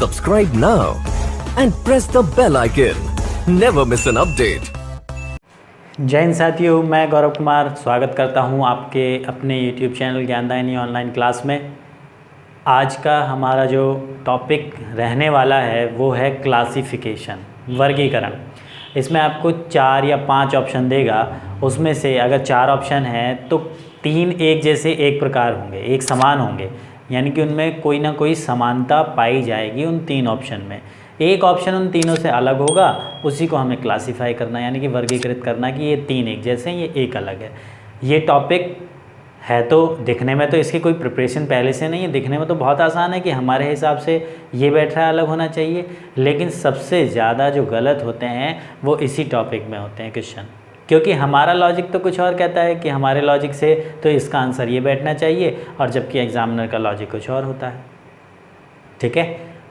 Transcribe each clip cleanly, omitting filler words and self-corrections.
Subscribe now and press the bell icon. Never miss an update. जय हिंद साथियों, मैं गौरव कुमार स्वागत करता हूं आपके अपने YouTube चैनल ज्ञानदायिनी ऑनलाइन क्लास में। आज का हमारा जो टॉपिक रहने वाला है वो है क्लासिफिकेशन, वर्गीकरण। इसमें आपको 4 या 5 ऑप्शन देगा। उसमें से अगर 4 ऑप्शन हैं तो 3 एक जैसे एक प्रकार होंगे, एक समान होंगे, यानी कि उनमें कोई ना कोई समानता पाई जाएगी उन 3 ऑप्शन में। एक ऑप्शन उन तीनों से अलग होगा, उसी को हमें क्लासिफाई करना, यानी कि वर्गीकृत करना कि ये 3 एक जैसे हैं, ये एक अलग है। ये टॉपिक है तो दिखने में तो इसकी कोई प्रिपरेशन पहले से नहीं है, दिखने में तो बहुत आसान है कि हमारे हिसाब से ये बैठ रहा है, अलग होना चाहिए। लेकिन सबसे ज़्यादा जो गलत होते हैं वो इसी टॉपिक में होते हैं क्वेश्चन, क्योंकि हमारा लॉजिक तो कुछ और कहता है कि हमारे लॉजिक से तो इसका आंसर ये बैठना चाहिए, और जबकि एग्जामिनर का लॉजिक कुछ और होता है। ठीक है,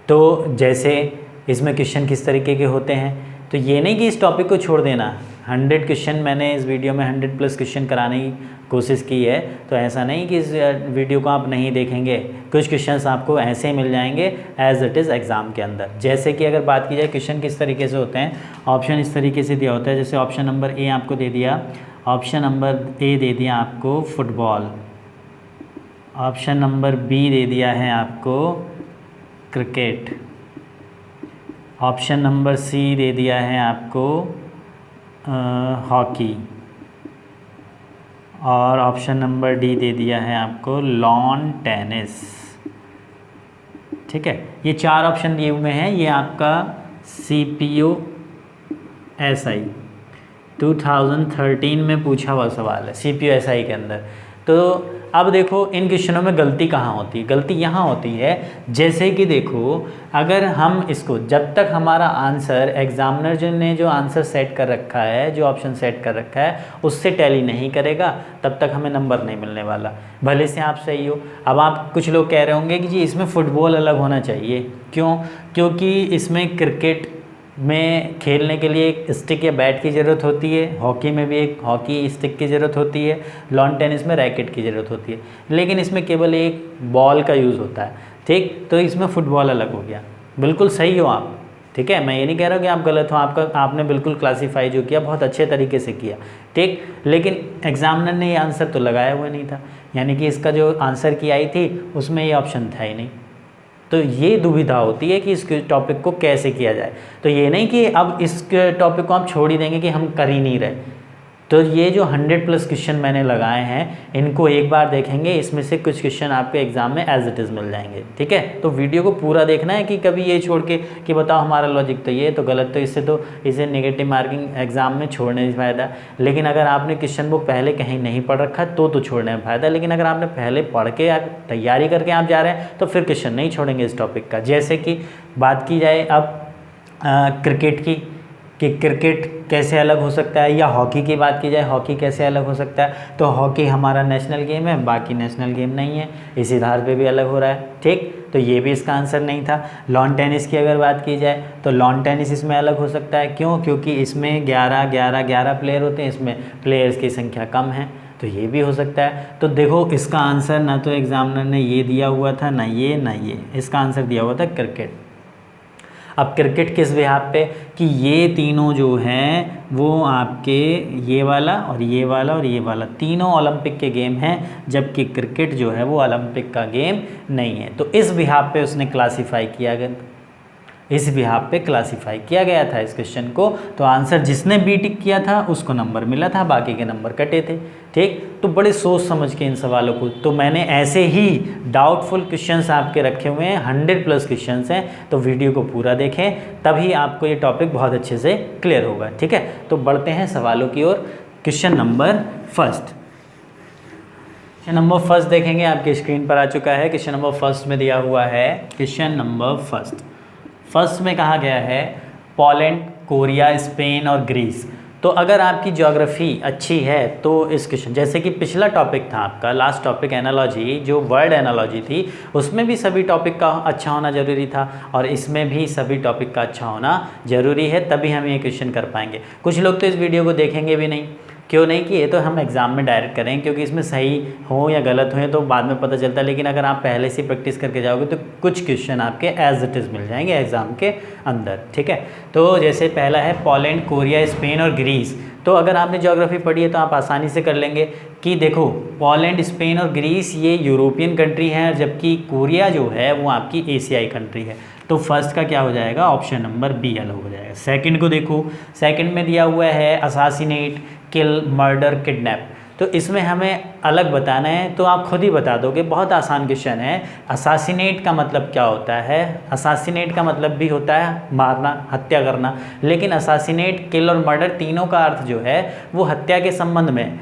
तो जैसे इसमें क्वेश्चन किस तरीके के होते हैं, तो ये नहीं कि इस टॉपिक को छोड़ देना। 100 क्वेश्चन मैंने इस वीडियो में 100+ क्वेश्चन कराने की कोशिश की है, तो ऐसा नहीं कि इस वीडियो को आप नहीं देखेंगे। कुछ क्वेश्चंस आपको ऐसे ही मिल जाएंगे एज इट इज़ एग्ज़ाम के अंदर। जैसे कि अगर बात की जाए क्वेश्चन किस तरीके से होते हैं, ऑप्शन इस तरीके से दिया होता है। जैसे ऑप्शन नंबर ए आपको दे दिया, ऑप्शन नंबर ए दे दिया आपको फुटबॉल, ऑप्शन नंबर बी दे दिया है आपको क्रिकेट, ऑप्शन नंबर सी दे दिया है आपको हॉकी, और ऑप्शन नंबर डी दे दिया है आपको लॉन टेनिस। ठीक है, ये 4 ऑप्शन दिए हुए हैं। ये आपका CPO-SI 2013 में पूछा हुआ सवाल है, CPO-SI के अंदर। तो अब देखो इन क्वेश्चनों में गलती कहाँ होती है, गलती यहाँ होती है। जैसे कि देखो, अगर हम इसको, जब तक हमारा आंसर एग्जामिनर जो ने जो आंसर सेट कर रखा है, जो ऑप्शन सेट कर रखा है, उससे टैली नहीं करेगा, तब तक हमें नंबर नहीं मिलने वाला, भले से आप सही हो। अब आप कुछ लोग कह रहे होंगे कि जी इसमें फ़ुटबॉल अलग होना चाहिए, क्यों? क्योंकि इसमें क्रिकेट में खेलने के लिए एक स्टिक या बैट की ज़रूरत होती है, हॉकी में भी एक हॉकी स्टिक की ज़रूरत होती है, लॉन टेनिस में रैकेट की ज़रूरत होती है, लेकिन इसमें केवल एक बॉल का यूज़ होता है। ठीक, तो इसमें फ़ुटबॉल अलग हो गया। बिल्कुल सही हो आप, ठीक है, मैं ये नहीं कह रहा हूँ कि आप गलत हो, आपने बिल्कुल क्लासीफाई जो किया बहुत अच्छे तरीके से किया। ठीक, लेकिन एग्जामिनर ने ये आंसर तो लगाया हुआ नहीं था, यानी कि इसका जो आंसर की आई थी उसमें ये ऑप्शन था ही नहीं। तो ये दुविधा होती है कि इस टॉपिक को कैसे किया जाए। तो ये नहीं कि अब इस टॉपिक को आप छोड़ ही देंगे कि हम कर ही नहीं रहे। तो ये जो 100+ क्वेश्चन मैंने लगाए हैं, इनको एक बार देखेंगे, इसमें से कुछ क्वेश्चन आपके एग्जाम में एज इट इज़ मिल जाएंगे। ठीक है, तो वीडियो को पूरा देखना है, कि कभी ये छोड़ के कि बताओ हमारा लॉजिक तो ये तो गलत, तो इसे नेगेटिव मार्किंग एग्जाम में छोड़ने में फ़ायदा। लेकिन अगर आपने क्वेश्चन बुक पहले कहीं नहीं पढ़ रखा तो छोड़ने में फ़ायदा। लेकिन अगर आपने पहले पढ़ के तैयारी करके आप जा रहे हैं तो फिर क्वेश्चन नहीं छोड़ेंगे इस टॉपिक का। जैसे कि बात की जाए अब क्रिकेट की, कि क्रिकेट कैसे अलग हो सकता है, या हॉकी की बात की जाए, हॉकी कैसे अलग हो सकता है, तो हॉकी हमारा नेशनल गेम है, बाकी नेशनल गेम नहीं है, इस आधार पे भी अलग हो रहा है। ठीक, तो ये भी इसका आंसर नहीं था। लॉन टेनिस की अगर बात की जाए तो लॉन टेनिस इसमें अलग हो सकता है, क्यों? क्योंकि इसमें 11 प्लेयर होते हैं, इसमें प्लेयर्स की संख्या कम है, तो ये भी हो सकता है। तो देखो इसका आंसर ना तो एग्जामिनर ने ये दिया हुआ था, ना ये, इसका आंसर दिया हुआ था क्रिकेट। अब क्रिकेट किस बिहाफ पे, कि ये तीनों जो हैं वो आपके ये वाला और ये वाला और ये वाला तीनों ओलंपिक के गेम हैं, जबकि क्रिकेट जो है वो ओलंपिक का गेम नहीं है। तो इस बिहाफ पे उसने क्लासीफाई किया गया, इस बिहाफ पे क्लासीफाई किया गया था इस क्वेश्चन को। तो आंसर जिसने बी टिक किया था उसको नंबर मिला था, बाकी के नंबर कटे थे। ठीक, तो बड़े सोच समझ के इन सवालों को, तो मैंने ऐसे ही डाउटफुल क्वेश्चंस आपके रखे हुए हैं, 100+ क्वेश्चंस हैं, तो वीडियो को पूरा देखें, तभी आपको ये टॉपिक बहुत अच्छे से क्लियर होगा। ठीक है, तो बढ़ते हैं सवालों की ओर। क्वेश्चन नंबर फर्स्ट देखेंगे, आपकी स्क्रीन पर आ चुका है। क्वेश्चन नंबर फर्स्ट में दिया हुआ है, क्वेश्चन नंबर फर्स्ट में कहा गया है पोलैंड, कोरिया, स्पेन और ग्रीस तो अगर आपकी ज्योग्राफी अच्छी है तो इस क्वेश्चन, जैसे कि पिछला टॉपिक था आपका लास्ट टॉपिक एनालॉजी, जो वर्ड एनालॉजी थी, उसमें भी सभी टॉपिक का अच्छा होना ज़रूरी था और इसमें भी सभी टॉपिक का अच्छा होना ज़रूरी है, तभी हम ये क्वेश्चन कर पाएंगे। कुछ लोग तो इस वीडियो को देखेंगे भी नहीं, क्यों नहीं कि ये तो हम एग्ज़ाम में डायरेक्ट करें, क्योंकि इसमें सही हो या गलत हो तो बाद में पता चलता है, लेकिन अगर आप पहले से प्रैक्टिस करके जाओगे तो कुछ क्वेश्चन आपके एज इट इज़ मिल जाएंगे एग्ज़ाम के अंदर, ठीक है। तो जैसे पहला है पोलैंड, कोरिया, स्पेन और ग्रीस। तो अगर आपने ज्योग्राफी पढ़ी है तो आप आसानी से कर लेंगे कि देखो पोलैंड, स्पेन और ग्रीस ये यूरोपियन कंट्री हैं, जबकि कोरिया जो है वो आपकी एशियाई कंट्री है। तो फर्स्ट का क्या हो जाएगा, ऑप्शन नंबर बी अलग हो जाएगा। सेकंड को देखो, सेकंड में दिया हुआ है असासिनेट, किल, मर्डर, किडनैप। तो इसमें हमें अलग बताना है, तो आप खुद ही बता दोगे, बहुत आसान क्वेश्चन है। असासिनेट का मतलब क्या होता है, असासिनेट का मतलब भी होता है मारना, हत्या करना, लेकिन असासिनेट, किल और मर्डर तीनों का अर्थ जो है वो हत्या के संबंध में,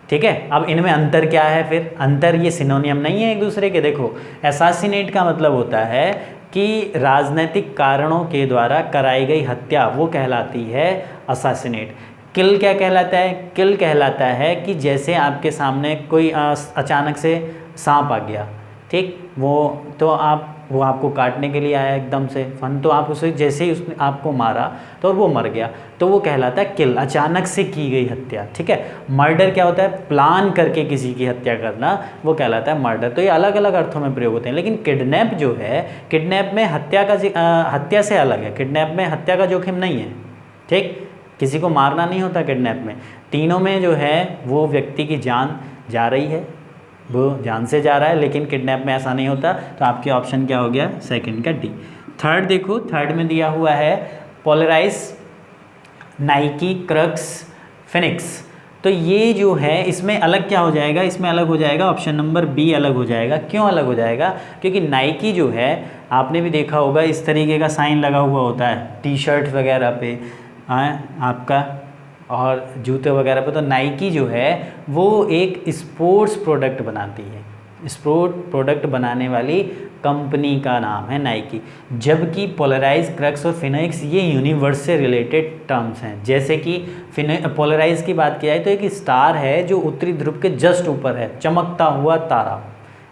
ठीक है। अब इनमें अंतर क्या है, फिर अंतर, ये सिनोनियम नहीं है एक दूसरे के। देखो असासिनेट का मतलब होता है कि राजनीतिक कारणों के द्वारा कराई गई हत्या, वो कहलाती है असासिनेट। किल क्या कहलाता है, किल कहलाता है कि जैसे आपके सामने कोई अचानक से सांप आ गया, ठीक, वो आपको काटने के लिए आया एकदम से फन, तो आप उसे जैसे ही उसने आपको मारा तो वो मर गया, तो वो कहलाता है किल, अचानक से की गई हत्या, ठीक है। मर्डर क्या होता है, प्लान करके किसी की हत्या करना, वो कहलाता है मर्डर। तो ये अलग अलग अर्थों में प्रयोग होते हैं, लेकिन किडनैप जो है, किडनैप में हत्या से अलग है, किडनैप में हत्या का जोखिम नहीं है, ठीक, किसी को मारना नहीं होता किडनैप में। तीनों में जो है वो व्यक्ति की जान जा रही है, वो जान से जा रहा है, लेकिन किडनैप में ऐसा नहीं होता। तो आपके ऑप्शन क्या हो गया, सेकंड का डी। थर्ड देखो, थर्ड में दिया हुआ है पोलराइज, नाइकी, क्रक्स, फिनिक्स। तो ये जो है इसमें अलग क्या हो जाएगा, इसमें अलग हो जाएगा ऑप्शन नंबर बी अलग हो जाएगा। क्यों अलग हो जाएगा, क्योंकि नाइकी जो है आपने भी देखा होगा इस तरीके का साइन लगा हुआ होता है टी शर्ट वगैरह पे आपका और जूते वगैरह पे। तो नाइकी जो है वो एक स्पोर्ट्स प्रोडक्ट बनाती है, स्पोर्ट प्रोडक्ट बनाने वाली कंपनी का नाम है नाइकी। जबकि पोलराइज, क्रक्स और फिनिक्स ये यूनिवर्स से रिलेटेड टर्म्स हैं। जैसे कि पोलराइज की बात की जाए तो एक स्टार है जो उत्तरी ध्रुव के जस्ट ऊपर है, चमकता हुआ तारा,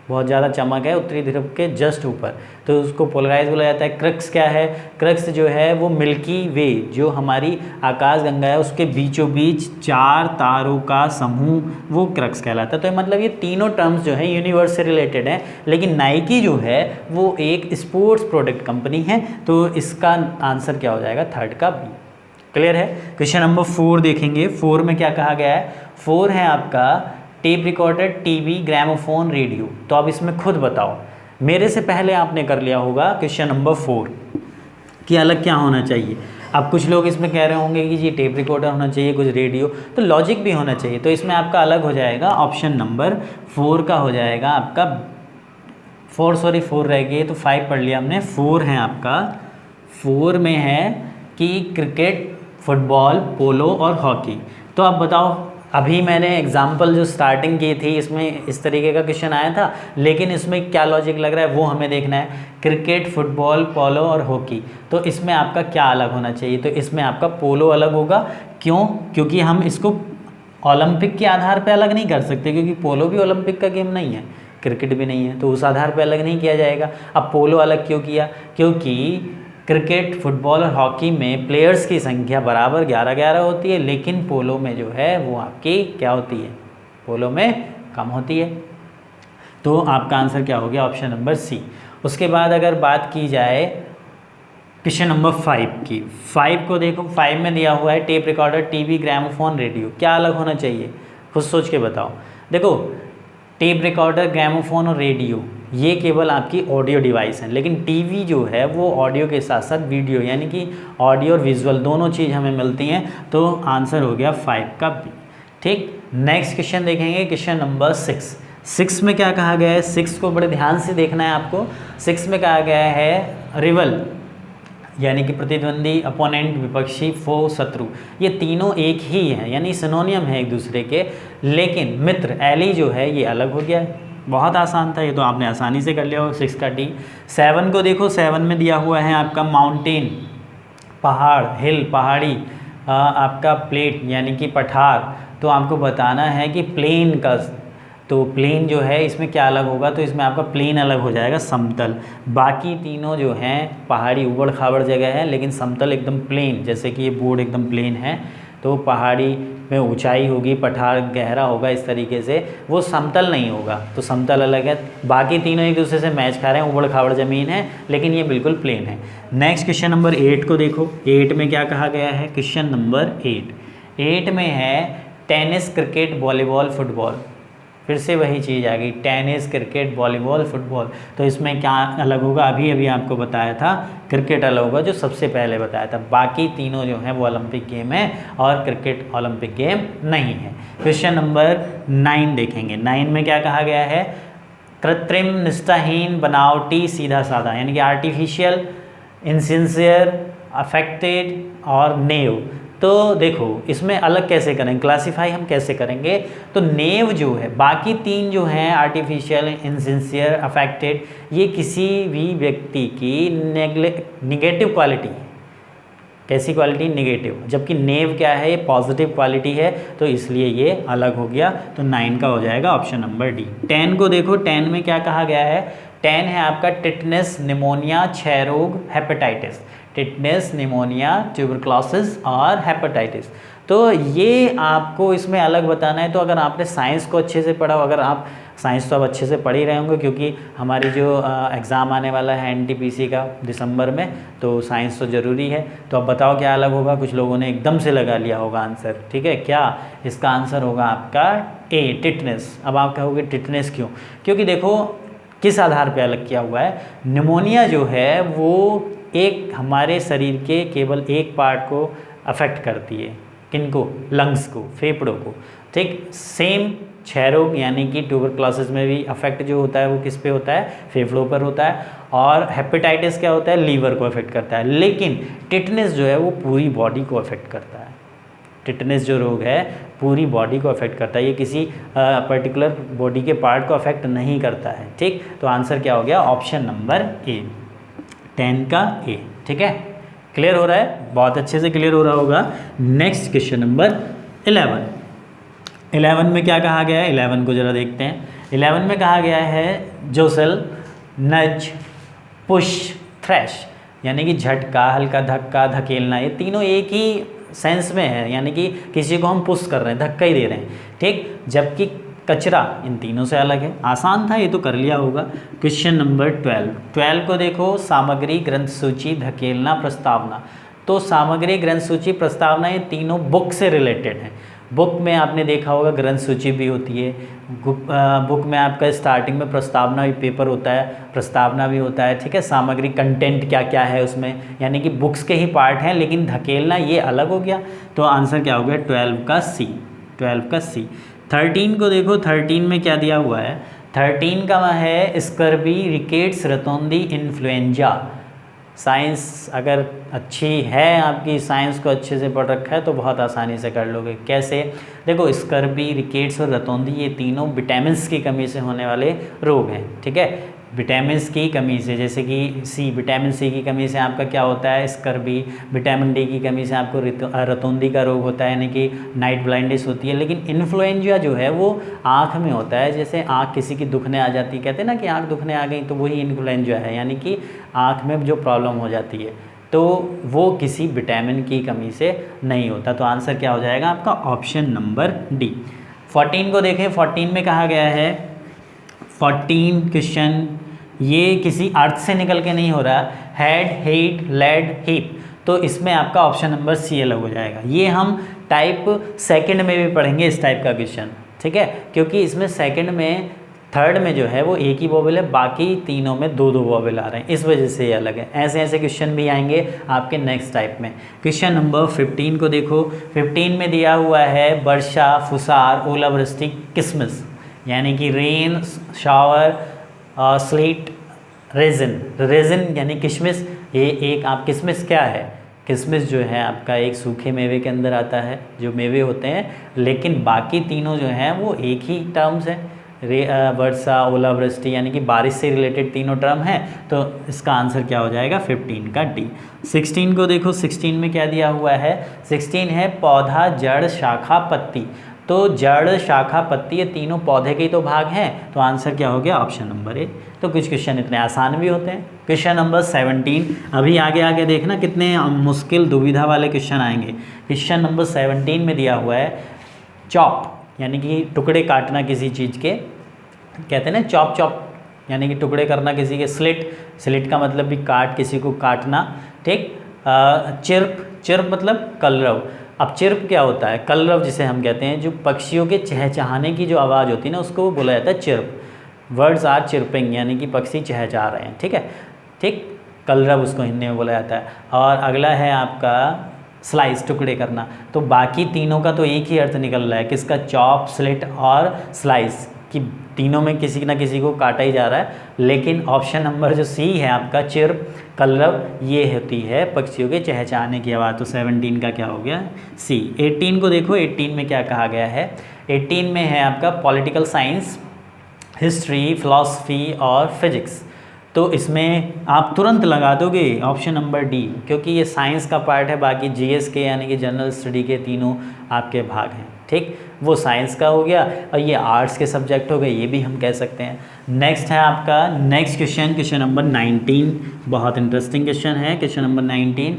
बहुत ज़्यादा चमक है उत्तरी ध्रुव के जस्ट ऊपर, तो उसको पोलराइज बोला जाता है। क्रक्स क्या है, क्रक्स जो है वो मिल्की वे, जो हमारी आकाशगंगा है उसके बीचों बीच 4 तारों का समूह, वो क्रक्स कहलाता है। तो मतलब ये तीनों टर्म्स जो है यूनिवर्स से रिलेटेड हैं, लेकिन नाइकी जो है वो एक स्पोर्ट्स प्रोडक्ट कंपनी है। तो इसका आंसर क्या हो जाएगा, थर्ड का बी। क्लियर है। क्वेश्चन नंबर 4 देखेंगे। 4 में क्या कहा गया है, 4 है आपका tape recorder, TV, gramophone, radio. तो अब इसमें खुद बताओ, मेरे से पहले आपने कर लिया होगा क्वेश्चन नंबर 4 कि अलग क्या होना चाहिए। अब कुछ लोग इसमें कह रहे होंगे कि जी टेप रिकॉर्डर होना चाहिए, कुछ रेडियो, तो लॉजिक भी होना चाहिए। तो इसमें आपका अलग हो जाएगा, ऑप्शन नंबर 4 का हो जाएगा आपका 4 रह गए, तो 5 पढ़ लिया हमने। 4 है आपका, 4 में है कि क्रिकेट, फुटबॉल, पोलो और हॉकी। तो अब बताओ, अभी मैंने एग्जाम्पल जो स्टार्टिंग की थी इसमें इस तरीके का क्वेश्चन आया था, लेकिन इसमें क्या लॉजिक लग रहा है वो हमें देखना है। क्रिकेट, फुटबॉल, पोलो और हॉकी, तो इसमें आपका क्या अलग होना चाहिए, तो इसमें आपका पोलो अलग होगा। क्यों, क्योंकि हम इसको ओलंपिक के आधार पर अलग नहीं कर सकते, क्योंकि पोलो भी ओलंपिक का गेम नहीं है, क्रिकेट भी नहीं है, तो उस आधार पर अलग नहीं किया जाएगा। अब पोलो अलग क्यों किया, क्योंकि क्रिकेट, फुटबॉल और हॉकी में प्लेयर्स की संख्या बराबर 11-11 होती है, लेकिन पोलो में जो है वो आपकी क्या होती है, पोलो में कम होती है। तो आपका आंसर क्या हो गया, ऑप्शन नंबर सी। उसके बाद अगर बात की जाए क्वेश्चन नंबर 5 की, 5 को देखो, 5 में दिया हुआ है tape recorder, TV, gramophone, radio. क्या अलग होना चाहिए, खुद सोच के बताओ। देखो टेप रिकॉर्डर, ग्रामोफोन और रेडियो ये केवल आपकी ऑडियो डिवाइस हैं, लेकिन टीवी जो है वो ऑडियो के साथ साथ वीडियो, यानी कि ऑडियो और विजुअल दोनों चीज़ हमें मिलती हैं। तो आंसर हो गया 5 का बी। ठीक, नेक्स्ट क्वेश्चन देखेंगे, क्वेश्चन नंबर 6। 6 में क्या कहा गया है, 6 को बड़े ध्यान से देखना है आपको। 6 में कहा गया है रिवल, यानी कि प्रतिद्वंदी, अपोनेंट, विपक्षी, फो, शत्रु, ये तीनों एक ही हैं, यानी सिनोनियम है एक दूसरे के। लेकिन मित्र, एली जो है ये अलग हो गया है। बहुत आसान था ये, तो आपने आसानी से कर लिया हो, 6 का डी। 7 को देखो, 7 में दिया हुआ है आपका माउंटेन, पहाड़, हिल, पहाड़ी, आपका प्लेट यानी कि पठार, तो आपको बताना है कि प्लेन का, तो प्लेन जो है इसमें क्या अलग होगा, तो इसमें आपका प्लेन अलग हो जाएगा समतल। बाकी तीनों जो हैं पहाड़ी उबड़ खाबड़ जगह है, लेकिन समतल एकदम प्लेन, जैसे कि ये बोर्ड एकदम प्लेन है, तो पहाड़ी में ऊंचाई होगी, पठार गहरा होगा, इस तरीके से वो समतल नहीं होगा, तो समतल अलग है। बाकी तीनों एक दूसरे से मैच खा रहे हैं, उबड़ खाबड़ ज़मीन है, लेकिन ये बिल्कुल प्लेन है। नेक्स्ट क्वेश्चन नंबर 8 को देखो, 8 में क्या कहा गया है, क्वेश्चन नंबर 8 में है टेनिस, क्रिकेट, वॉलीबॉल, फुटबॉल। फिर से वही चीज़ आ गई, टेनिस, क्रिकेट, वॉलीबॉल, फुटबॉल। तो इसमें क्या अलग होगा, अभी अभी आपको बताया था, क्रिकेट अलग होगा जो सबसे पहले बताया था। बाकी तीनों जो हैं वो ओलंपिक गेम है और क्रिकेट ओलंपिक गेम नहीं है। क्वेश्चन नंबर 9 देखेंगे, 9 में क्या कहा गया है, कृत्रिम, निष्ठाहीन, बनावटी, सीधा साधा, यानी कि आर्टिफिशियल, इनसिंसियर, अफेक्टेड और नेव। तो देखो इसमें अलग कैसे करेंगे, क्लासीफाई हम कैसे करेंगे, तो नेव जो है, बाकी तीन जो हैं आर्टिफिशियल, इनसिंसियर, अफेक्टेड, ये किसी भी व्यक्ति की निगेटिव क्वालिटी है। कैसी क्वालिटी, निगेटिव, जबकि नेव क्या है, ये पॉजिटिव क्वालिटी है, तो इसलिए ये अलग हो गया। तो 9 का हो जाएगा ऑप्शन नंबर डी। 10 को देखो, 10 में क्या कहा गया है, 10 है आपका टिटनेस, निमोनिया, क्षय रोग, हेपेटाइटिस। टिटनेस, निमोनिया, ट्यूबरक्लोसिस और हेपेटाइटिस। तो ये आपको इसमें अलग बताना है। तो अगर आपने साइंस को अच्छे से पढ़ा, अगर आप साइंस तो अब अच्छे से पढ़ ही रहे होंगे, क्योंकि हमारी जो एग्ज़ाम आने वाला है एनटीपीसी का दिसंबर में, तो साइंस तो ज़रूरी है। तो अब बताओ क्या अलग होगा, कुछ लोगों ने एकदम से लगा लिया होगा आंसर, ठीक है, क्या इसका आंसर होगा आपका ए, टिटनेस। अब आप कहोगे टिटनेस क्यों, क्योंकि देखो किस आधार पे अलग किया हुआ है। निमोनिया जो है वो एक हमारे शरीर के केवल एक पार्ट को अफेक्ट करती है, किनको, लंग्स को, फेफड़ों को, ठीक। सेम क्षय रोग यानी कि ट्यूबरक्लोसिस में भी अफेक्ट जो होता है वो किस पे होता है, फेफड़ों पर होता है। और हेपेटाइटिस क्या होता है, लीवर को अफेक्ट करता है। लेकिन टिटनेस जो है वो पूरी बॉडी को अफेक्ट करता है। टिटनेस जो रोग है पूरी बॉडी को अफेक्ट करता है, ये किसी पर्टिकुलर बॉडी के पार्ट को अफेक्ट नहीं करता है, ठीक। तो आंसर क्या हो गया, ऑप्शन नंबर ए, 10 का ए, ठीक है। क्लियर हो रहा है, बहुत अच्छे से क्लियर हो रहा होगा। नेक्स्ट क्वेश्चन नंबर 11 में क्या कहा गया है, 11 को जरा देखते हैं। 11 में कहा गया है जोसेल, नज, पुश, थ्रैश, यानी कि झटका, हल्का धक्का, धकेलना, ये तीनों एक ही सेंस में है, यानी कि किसी को हम पुश कर रहे हैं, धक्का ही दे रहे हैं, ठीक। जबकि कचरा इन तीनों से अलग है। आसान था, ये तो कर लिया होगा। क्वेश्चन नंबर 12 को देखो, सामग्री, ग्रंथ सूची, धकेलना, प्रस्तावना। तो सामग्री, ग्रंथ सूची, प्रस्तावना, ये तीनों बुक से रिलेटेड हैं। बुक में आपने देखा होगा ग्रंथ सूची भी होती है, बुक में आपका स्टार्टिंग में प्रस्तावना भी पेपर होता है, प्रस्तावना भी होता है, ठीक है। सामग्री, कंटेंट क्या क्या है उसमें, यानी कि बुक्स के ही पार्ट हैं, लेकिन धकेलना ये अलग हो गया। तो आंसर क्या हो गया, 12 का सी, 12 का सी। 13 को देखो, 13 में क्या दिया हुआ है, 13 का है स्कर्बी, रिकेट्स, रतौंधी, इन्फ्लुएंजा। साइंस अगर अच्छी है, आपकी साइंस को अच्छे से पढ़ रखा है, तो बहुत आसानी से कर लोगे। कैसे, देखो स्कर्बी, रिकेट्स और रतौंधी ये तीनों विटामिन्स की कमी से होने वाले रोग हैं, ठीक है। विटामिन्स की कमी से, जैसे कि सी, विटामिन सी की कमी से आपका क्या होता है, स्कर्बी। विटामिन डी की कमी से आपको रतौंधी का रोग होता है, यानी कि नाइट ब्लाइंडनेस होती है। लेकिन इन्फ्लुएंजा जो है वो आँख में होता है, जैसे आँख किसी की दुखने आ जाती है, कहते हैं ना कि आँख दुखने आ गई, तो वही इन्फ्लुएंजा है, यानी कि आँख में जो प्रॉब्लम हो जाती है, तो वो किसी विटामिन की कमी से नहीं होता। तो आंसर क्या हो जाएगा आपका, ऑप्शन नंबर डी। 14 को देखें, 14 में कहा गया है, 14 क्वेश्चन ये किसी अर्थ से निकल के नहीं हो रहा, हेड, हेट, लेड, हीप। तो इसमें आपका ऑप्शन नंबर सी अलग हो जाएगा। ये हम टाइप सेकंड में भी पढ़ेंगे इस टाइप का क्वेश्चन, ठीक है, क्योंकि इसमें सेकंड में, थर्ड में जो है वो एक ही वोवेल है, बाकी तीनों में दो दो वोवेल आ रहे हैं, इस वजह से ये अलग है। ऐसे ऐसे क्वेश्चन भी आएंगे आपके नेक्स्ट टाइप में। क्वेश्चन नंबर 15 को देखो, 15 में दिया हुआ है वर्षा, फुसार, ओलावृष्टि, किसमिस, यानी कि rain, shower, slit, resin. Resin यानी किशमिश, ये एक आप, किशमिश क्या है, किशमिश जो है आपका एक सूखे मेवे के अंदर आता है, जो मेवे होते हैं, लेकिन बाकी तीनों जो हैं वो एक ही टर्म्स है, वर्षा, ओलावृष्टि यानी कि बारिश से रिलेटेड तीनों टर्म है, तो इसका आंसर क्या हो जाएगा 15 का डी। 16 को देखो, 16 में क्या दिया हुआ है, 16 है पौधा, जड़, शाखा, पत्ती। तो जड़, शाखा, पत्ती ये तीनों पौधे के ही तो भाग हैं, तो आंसर क्या हो गया ऑप्शन नंबर ए। तो कुछ क्वेश्चन इतने आसान भी होते हैं। क्वेश्चन नंबर 17, अभी आगे आगे देखना कितने मुश्किल दुविधा वाले क्वेश्चन आएंगे। क्वेश्चन नंबर 17 में दिया हुआ है चॉप, यानी कि टुकड़े काटना किसी चीज़ के, कहते हैं ना चॉप चॉप, यानी कि टुकड़े करना किसी के। स्लिट, स्लिट का मतलब भी काट, किसी को काटना, ठीक। चिर्प, चिर्प मतलब कलरव। अब चिर्प क्या होता है, कलरव जिसे हम कहते हैं, जो पक्षियों के चहचहाने की जो आवाज़ होती है ना, उसको बोला जाता है चिर्प। वर्ड्स आर चिर्पिंग, यानी कि पक्षी चहचहा रहे हैं, ठीक है, ठीक। कलरव उसको हिंदी में बोला जाता है। और अगला है आपका स्लाइस, टुकड़े करना। तो बाकी तीनों का तो एक ही अर्थ निकल रहा है, किसका, चॉप, स्लिट और स्लाइस, कि तीनों में किसी ना किसी को काटा ही जा रहा है। लेकिन ऑप्शन नंबर जो सी है आपका, चिर्प, कलरव, ये होती है पक्षियों के चहचहाने की आवाज़। तो 17 का क्या हो गया सी। 18 को देखो, 18 में क्या कहा गया है। 18 में है आपका पॉलिटिकल साइंस, हिस्ट्री, फिलॉसफी और फिजिक्स। तो इसमें आप तुरंत लगा दोगे ऑप्शन नंबर डी, क्योंकि ये साइंस का पार्ट है। बाकी जीएस के यानी कि जनरल स्टडी के तीनों आपके भाग हैं, ठीक। वो साइंस का हो गया और ये आर्ट्स के सब्जेक्ट हो गए, ये भी हम कह सकते हैं। नेक्स्ट है आपका नेक्स्ट क्वेश्चन, क्वेश्चन नंबर 19, बहुत इंटरेस्टिंग क्वेश्चन है। Question number 19,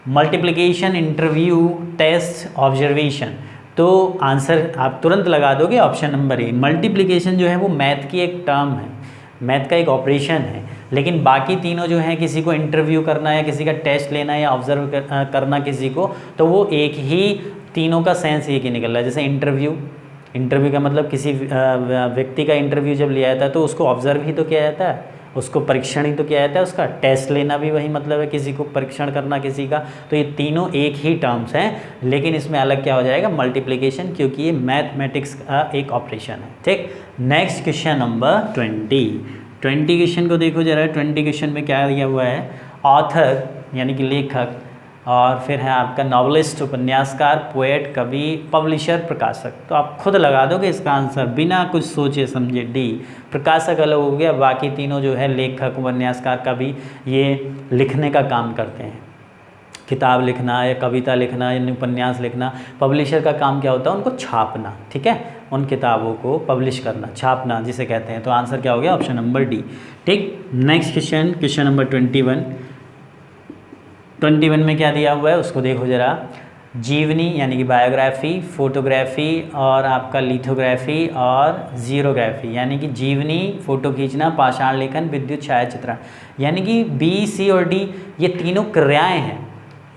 multiplication, interview, test, observation. तो आंसर आप तुरंत लगा दोगे ऑप्शन नंबर ए। मल्टीप्लिकेशन जो है वो मैथ की एक टर्म है, मैथ का एक ऑपरेशन है। लेकिन बाकी तीनों जो हैं, किसी को इंटरव्यू करना या किसी का टेस्ट लेना या ऑब्जर्व करना किसी को, तो वो एक ही, तीनों का सेंस एक ही निकल रहा है। जैसे इंटरव्यू, इंटरव्यू का मतलब किसी व्यक्ति का इंटरव्यू जब लिया जाता है तो उसको ऑब्जर्व ही तो किया जाता है, उसको परीक्षण ही तो किया जाता है। उसका टेस्ट लेना भी वही मतलब है, किसी को परीक्षण करना किसी का। तो ये तीनों एक ही टर्म्स हैं, लेकिन इसमें अलग क्या हो जाएगा, मल्टीप्लिकेशन, क्योंकि ये मैथमेटिक्स का एक ऑपरेशन है, ठीक। नेक्स्ट क्वेश्चन नंबर 20 क्वेश्चन को देखो जरा। 20 क्वेश्चन में क्या दिया हुआ है, ऑथर यानी कि लेखक, और फिर है आपका नॉवलिस्ट, उपन्यासकार, पोएट, कवि, पब्लिशर, प्रकाशक। तो आप खुद लगा दोगे इसका आंसर बिना कुछ सोचे समझे, डी। प्रकाशक अलग हो गया, बाकी तीनों जो है लेखक, उपन्यासकार, कवि, ये लिखने का काम करते हैं, किताब लिखना या कविता लिखना या उपन्यास लिखना। पब्लिशर का काम क्या होता है, उनको छापना, ठीक है, उन किताबों को पब्लिश करना, छापना जिसे कहते हैं। तो आंसर क्या हो गया ऑप्शन नंबर डी, ठीक। नेक्स्ट क्वेश्चन, क्वेश्चन नंबर 21 में क्या दिया हुआ है उसको देखो ज़रा। जीवनी यानी कि बायोग्राफी, फोटोग्राफी और आपका लिथोग्राफी और जीरोग्राफी। यानी कि जीवनी, फ़ोटो खींचना, पाषाण लेखन, विद्युत छायाचित्रण। यानी कि बी, सी और डी ये तीनों क्रियाएं हैं,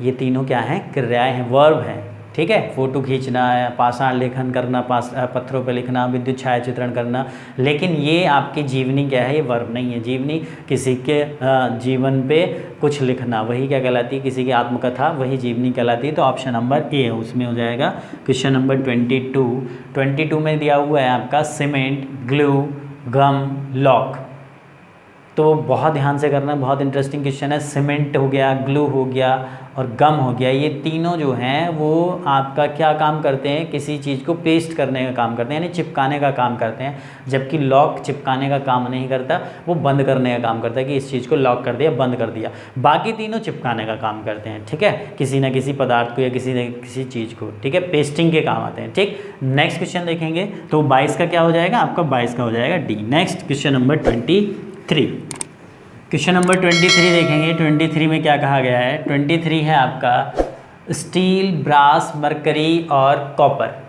ये तीनों क्या हैं, क्रियाएं हैं, वर्ब हैं, ठीक है। फ़ोटो खींचना, पाषाण लेखन करना, पत्थरों पे लिखना, विद्युत छायाचित्रण करना। लेकिन ये आपकी जीवनी क्या है, ये वर्ब नहीं है। जीवनी किसी के जीवन पे कुछ लिखना, वही क्या कहलाती है, किसी की आत्मकथा, वही जीवनी कहलाती है। तो ऑप्शन नंबर ए है, उसमें हो जाएगा। क्वेश्चन नंबर 22 में दिया हुआ है आपका सीमेंट, ग्लू, गम, लॉक। तो बहुत ध्यान से करना, बहुत इंटरेस्टिंग क्वेश्चन है। सीमेंट हो गया, ग्लू हो गया और गम हो गया, ये तीनों जो हैं वो आपका क्या काम करते हैं, किसी चीज़ को पेस्ट करने का काम करते हैं, यानी चिपकाने का काम करते हैं। जबकि लॉक चिपकाने का काम नहीं करता, वो बंद करने का काम करता है, कि इस चीज़ को लॉक कर दिया, बंद कर दिया। बाकी तीनों चिपकाने का काम करते हैं, ठीक है, किसी न किसी पदार्थ को या किसी न किसी चीज़ को, ठीक है, पेस्टिंग के काम आते हैं, ठीक। नेक्स्ट क्वेश्चन देखेंगे तो 22 का क्या हो जाएगा आपका, 22 का हो जाएगा D. Next question number 23, question number 23 देखेंगे। 23 में क्या कहा गया है, 23 है आपका स्टील, ब्रास, मरकरी और कॉपर।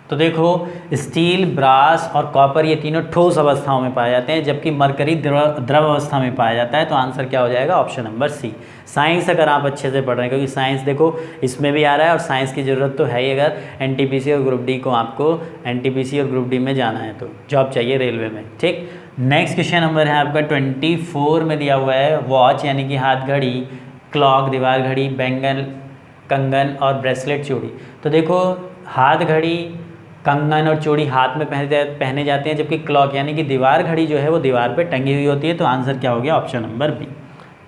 तो देखो स्टील, ब्रास और कॉपर ये तीनों ठोस अवस्थाओं में पाए जाते हैं, जबकि मरकरी द्रव अवस्था में पाया जाता है। तो आंसर क्या हो जाएगा ऑप्शन नंबर सी। साइंस अगर आप अच्छे से पढ़ रहे हैं, क्योंकि साइंस देखो इसमें भी आ रहा है और साइंस की ज़रूरत तो है ही। अगर एनटीपीसी और ग्रुप डी को आपको एनटीपीसी और ग्रुप डी में जाना है तो जॉब चाहिए रेलवे में, ठीक। नेक्स्ट क्वेश्चन नंबर है आपका 24 में दिया हुआ है वॉच यानी कि हाथ घड़ी, क्लॉक दीवार घड़ी, बैंगल, कंगन और ब्रेसलेट चूड़ी। तो देखो हाथ घड़ी, कंगन और चूड़ी हाथ में पहने जाते हैं, जबकि क्लॉक यानी कि दीवार घड़ी जो है वो दीवार पे टंगी हुई होती है। तो आंसर क्या हो गया ऑप्शन नंबर बी,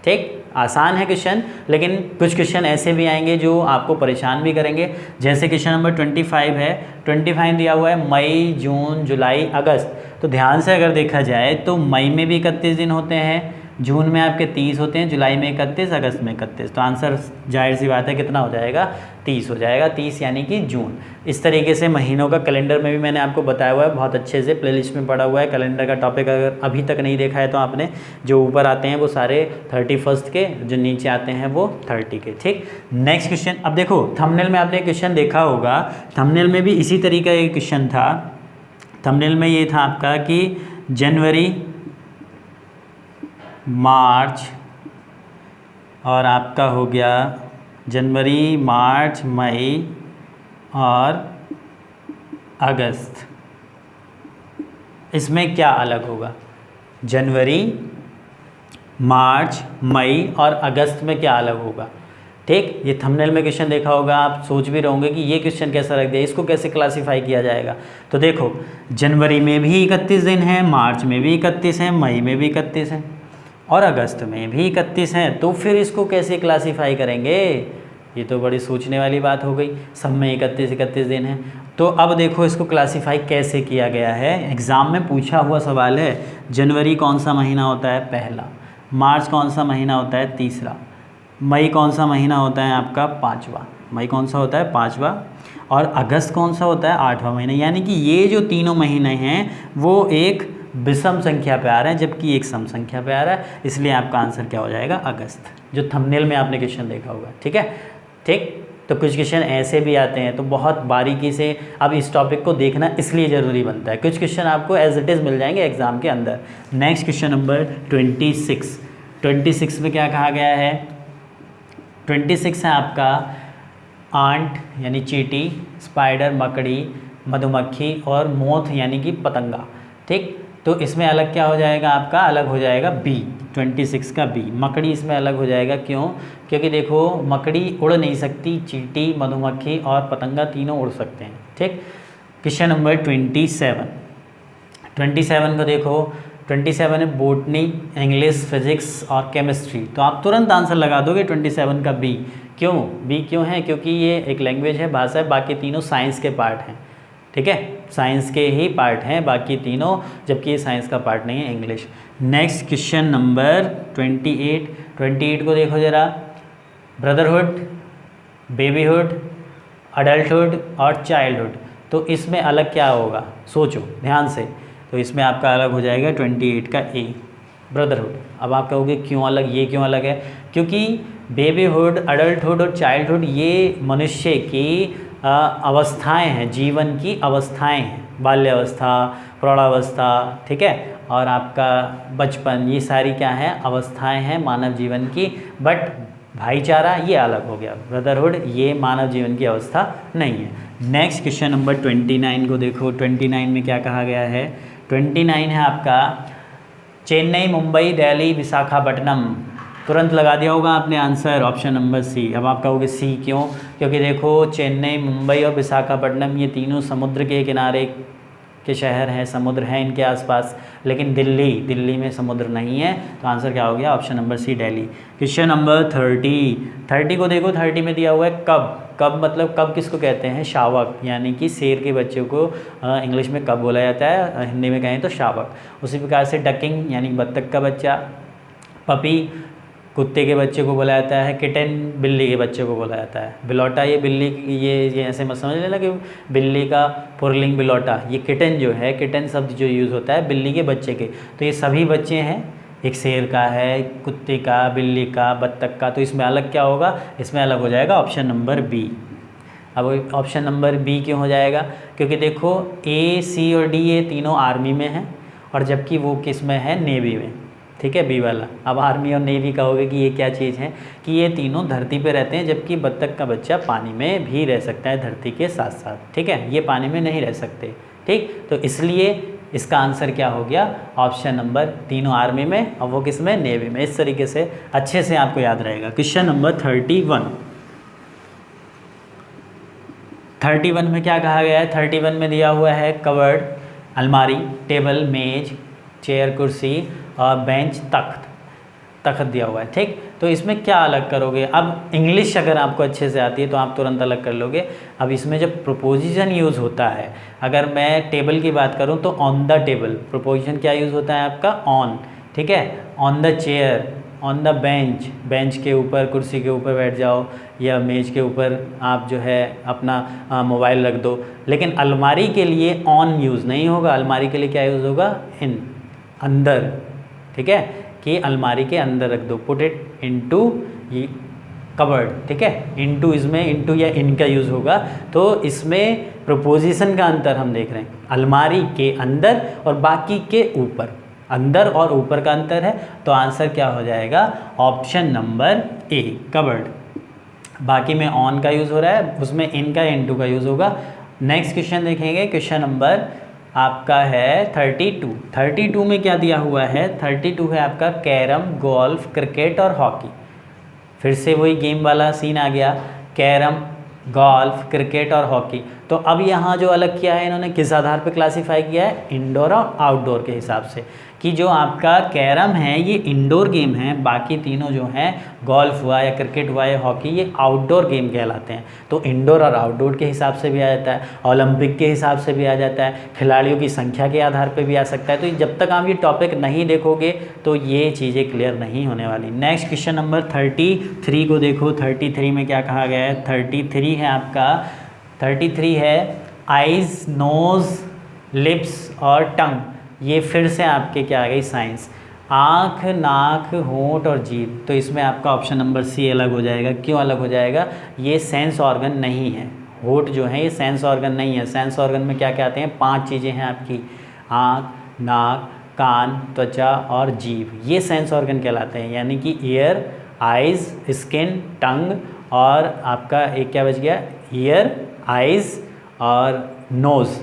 ठीक। आसान है क्वेश्चन, लेकिन कुछ क्वेश्चन ऐसे भी आएंगे जो आपको परेशान भी करेंगे। जैसे क्वेश्चन नंबर 25 है, 25 दिया हुआ है मई, जून, जुलाई, अगस्त। तो ध्यान से अगर देखा जाए तो मई में भी 31 दिन होते हैं, जून में आपके 30 होते हैं, जुलाई में 31, अगस्त में 31। तो आंसर जाहिर सी बात है कितना हो जाएगा, 30 हो जाएगा, 30 यानी कि जून। इस तरीके से महीनों का कैलेंडर में भी मैंने आपको बताया हुआ है, बहुत अच्छे से प्लेलिस्ट में पड़ा हुआ है कैलेंडर का टॉपिक। अगर अभी तक नहीं देखा है तो आपने, जो ऊपर आते हैं वो सारे 31 के, जो नीचे आते हैं वो 30 के। ठीक, नेक्स्ट क्वेश्चन। अब देखो थंबनेल में आपने क्वेश्चन देखा होगा, थंबनेल में भी इसी तरीके का एक क्वेश्चन था। थंबनेल में ये था आपका कि जनवरी, मार्च, और आपका हो गया जनवरी, मार्च, मई और अगस्त, इसमें क्या अलग होगा? जनवरी, मार्च, मई और अगस्त में क्या अलग होगा? ठीक, ये थंबनेल में क्वेश्चन देखा होगा, आप सोच भी रहोगे कि ये क्वेश्चन कैसा रख दिया, इसको कैसे क्लासीफाई किया जाएगा। तो देखो जनवरी में भी 31 दिन है, मार्च में भी 31 है, मई में भी 31 है और अगस्त में भी 31 हैं, तो फिर इसको कैसे क्लासीफाई करेंगे? ये तो बड़ी सोचने वाली बात हो गई। सब में 31 दिन है। तो अब देखो इसको क्लासीफाई कैसे किया गया है, एग्ज़ाम में पूछा हुआ सवाल है। जनवरी कौन सा महीना होता है? पहला। मार्च कौन सा महीना होता है? तीसरा। मई कौन सा महीना होता है आपका? पाँचवा। मई कौन सा होता है? पाँचवा। और अगस्त कौन सा होता है? आठवां महीना। यानी कि ये जो तीनों महीने हैं वो एक विषम संख्या पे आ रहे हैं, जबकि एक सम संख्या पे आ रहा है, इसलिए आपका आंसर क्या हो जाएगा? अगस्त, जो थंबनेल में आपने क्वेश्चन देखा होगा। ठीक है, ठीक। तो कुछ क्वेश्चन ऐसे भी आते हैं, तो बहुत बारीकी से अब इस टॉपिक को देखना इसलिए ज़रूरी बनता है। कुछ क्वेश्चन आपको एज इट इज़ मिल जाएंगे एग्जाम के अंदर। नेक्स्ट क्वेश्चन नंबर 26 में क्या कहा गया है? 26 है आपका आंट यानी चींटी, स्पाइडर मकड़ी, मधुमक्खी और मोथ यानी कि पतंगा। ठीक, तो इसमें अलग क्या हो जाएगा आपका? अलग हो जाएगा बी, 26 का बी। मकड़ी इसमें अलग हो जाएगा, क्यों? क्योंकि देखो मकड़ी उड़ नहीं सकती, चींटी, मधुमक्खी और पतंगा तीनों उड़ सकते हैं। ठीक, क्वेश्चन नंबर 27 को देखो। 27 है बोटनी, इंग्लिश, फिजिक्स और केमिस्ट्री। तो आप तुरंत आंसर लगा दोगे 27 का बी। क्यों बी क्यों है? क्योंकि ये एक लैंग्वेज है, भाषा है, बाकी तीनों साइंस के पार्ट हैं। ठीक है, साइंस के ही पार्ट हैं बाकी तीनों, जबकि ये साइंस का पार्ट नहीं है, इंग्लिश। नेक्स्ट क्वेश्चन नंबर 28 को देखो ज़रा। ब्रदरहुड, बेबीहुड, अडल्टहुड और चाइल्डहुड। तो इसमें अलग क्या होगा? सोचो ध्यान से। तो इसमें आपका अलग हो जाएगा 28 का ए, ब्रदरहुड। अब आप कहोगे क्यों अलग, ये क्यों अलग है? क्योंकि बेबीहुड, अडल्टहुड और चाइल्डहुड ये मनुष्य की अवस्थाएं हैं, जीवन की अवस्थाएं हैं। बाल्यावस्था, प्रौढ़ावस्था, ठीक है, और आपका बचपन, ये सारी क्या है? अवस्थाएं हैं मानव जीवन की। बट भाईचारा ये अलग हो गया, ब्रदरहुड ये मानव जीवन की अवस्था नहीं है। नेक्स्ट क्वेश्चन नंबर 29 को देखो। 29 में क्या कहा गया है? 29 है आपका चेन्नई, मुंबई, दिल्ली, विशाखापट्टनम। तुरंत लगा दिया होगा आपने आंसर, ऑप्शन नंबर सी। अब आप कहोगे सी क्यों? क्योंकि देखो चेन्नई, मुंबई और विशाखापट्टनम ये तीनों समुद्र के किनारे के शहर हैं, समुद्र हैं इनके आसपास। लेकिन दिल्ली में समुद्र नहीं है, तो आंसर क्या हो गया? Option number C, Delhi. Question number 30 को देखो। 30 में दिया हुआ है कब मतलब कब किसको कहते हैं? शावक, यानी कि शेर के बच्चे को इंग्लिश में कब बोला जाता है, हिंदी में कहें तो शावक। उसी प्रकार से डकिंग यानी बत्तख का बच्चा, पपी कुत्ते के बच्चे को बोला जाता है, किटन बिल्ली के बच्चे को बोला जाता है, बिलौटा ये बिल्ली, ये ऐसे मत समझ लेना कि बिल्ली का पुरलिंग बिलौटा। ये किटन जो है, किटन शब्द जो यूज़ होता है बिल्ली के बच्चे के, तो ये सभी बच्चे हैं, एक शेर का है, कुत्ते का, बिल्ली का, बत्तख का। तो इसमें अलग क्या होगा? इसमें अलग हो जाएगा ऑप्शन नंबर बी। अब ऑप्शन नंबर बी क्यों हो जाएगा? क्योंकि देखो ए, सी और डी ये तीनों आर्मी में हैं, और जबकि वो किस में है? नेवी में। ठीक है, बी वाला। अब आर्मी और नेवी कहोगे कि ये क्या चीज़ है? कि ये तीनों धरती पे रहते हैं, जबकि बत्तख का बच्चा पानी में भी रह सकता है धरती के साथ साथ। ठीक है, ये पानी में नहीं रह सकते। ठीक, तो इसलिए इसका आंसर क्या हो गया? ऑप्शन नंबर, तीनों आर्मी में और वो किस में? नेवी में। इस तरीके से अच्छे से आपको याद रहेगा। क्वेश्चन नंबर 31 में क्या कहा गया है? 31 में दिया हुआ है कवर्ड, अलमारी, टेबल, मेज, चेयर, कुर्सी और बेंच, तख्त दिया हुआ है। ठीक, तो इसमें क्या अलग करोगे? अब इंग्लिश अगर आपको अच्छे से आती है तो आप तुरंत अलग कर लोगे। अब इसमें जब प्रोपोजिशन यूज़ होता है, अगर मैं टेबल की बात करूँ तो ऑन द टेबल, प्रोपोजिशन क्या यूज़ होता है आपका? ऑन, ठीक है। On the chair, on the bench, bench के ऊपर, कुर्सी के ऊपर बैठ जाओ, या मेज के ऊपर आप जो है अपना मोबाइल रख दो। लेकिन अलमारी के लिए ऑन यूज़ नहीं होगा, अलमारी के लिए क्या यूज़ होगा? इन, अंदर, ठीक है, कि अलमारी के अंदर रख दो, पुट इट इनटू कबर्ड, ठीक है। इनटू, इसमें इनटू या इन का यूज़ होगा। तो इसमें प्रोपोजिशन का अंतर हम देख रहे हैं, अलमारी के अंदर और बाकी के ऊपर, अंदर और ऊपर का अंतर है। तो आंसर क्या हो जाएगा? Option number A, cupboard. बाकी में ऑन का यूज़ हो रहा है, उसमें इन का, इनटू का यूज़ होगा। नेक्स्ट क्वेश्चन देखेंगे, क्वेश्चन नंबर आपका है 32। 32 में क्या दिया हुआ है? 32 है आपका कैरम, गोल्फ, क्रिकेट और हॉकी। फिर से वही गेम वाला सीन आ गया, कैरम, गोल्फ, क्रिकेट और हॉकी। तो अब यहाँ जो अलग किया है इन्होंने, किस आधार पे क्लासीफाई किया है? इंडोर और आउटडोर के हिसाब से, कि जो आपका कैरम है ये इंडोर गेम है, बाकी तीनों जो हैं, गोल्फ हुआ या क्रिकेट हुआ या हॉकी, ये आउटडोर गेम कहलाते हैं। तो इंडोर और आउटडोर के हिसाब से भी आ जाता है, ओलंपिक के हिसाब से भी आ जाता है, खिलाड़ियों की संख्या के आधार पर भी आ सकता है। तो जब तक आप ये टॉपिक नहीं देखोगे तो ये चीज़ें क्लियर नहीं होने वाली। नेक्स्ट क्वेश्चन नंबर 33 को देखो। 33 में क्या कहा गया है? 33 है आपका, 33 है आइज़, नोज़, लिप्स और टंग। ये फिर से आपके क्या आ गई? साइंस, आँख, नाक, होंठ और जीभ। तो इसमें आपका ऑप्शन नंबर सी अलग हो जाएगा। क्यों अलग हो जाएगा? ये सेंस ऑर्गन नहीं है, होंठ जो है ये सेंस ऑर्गन नहीं है। सेंस ऑर्गन में क्या क्या आते हैं? 5 चीज़ें हैं आपकी, आँख, नाक, कान, त्वचा और जीभ, ये सेंस ऑर्गन कहलाते हैं। यानी कि ईयर, आइज़, स्किन, टंग और आपका एक क्या बच गया? ईयर, आइज़ और नोज़,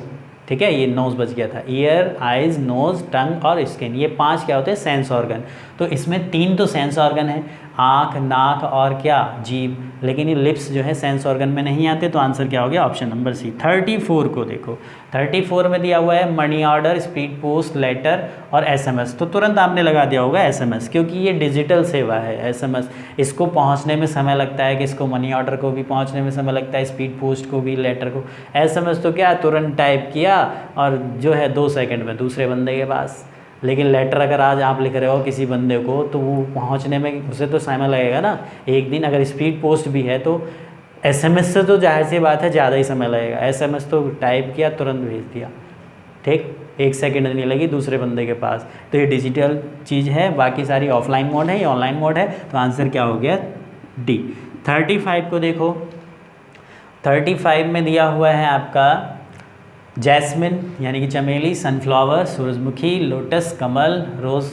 ठीक है, ये नोज़ बच गया था। ईयर, आइज़, नोज़, टंग और स्किन, ये 5 क्या होते हैं? Sense organ. तो इसमें 3 तो सेंस ऑर्गन है, आँख, नाक और क्या? जीभ। लेकिन ये लिप्स जो है सेंस ऑर्गन में नहीं आते। तो आंसर क्या हो गया? ऑप्शन नंबर सी। 34 को देखो। 34 में दिया हुआ है money order, speed post, letter और एसएमएस। तो तुरंत आपने लगा दिया होगा एसएमएस, क्योंकि ये डिजिटल सेवा है एसएमएस। इसको पहुंचने में समय लगता है, कि इसको मनी ऑर्डर को भी पहुंचने में समय लगता है, स्पीड पोस्ट को भी, लेटर को। एसएमएस तो क्या, तुरंत टाइप किया और जो है 2 सेकंड में दूसरे बंदे के पास। लेकिन लेटर अगर आज आप लिख रहे हो किसी बंदे को, तो वो पहुंचने में उसे तो समय लगेगा ना, एक दिन। अगर स्पीड पोस्ट भी है तो एसएमएस से तो जाहिर सी बात है ज़्यादा ही समय लगेगा। एसएमएस तो टाइप किया, तुरंत भेज दिया, ठीक, 1 सेकंड नहीं लगी दूसरे बंदे के पास। तो ये डिजिटल चीज़ है, बाकी सारी ऑफलाइन मोड है, ये ऑनलाइन मोड है। तो आंसर क्या हो गया? डी। 35 को देखो। 35 में दिया हुआ है आपका जैस्मिन यानी कि चमेली, सनफ्लावर, सूरजमुखी, लोटस, कमल, रोज़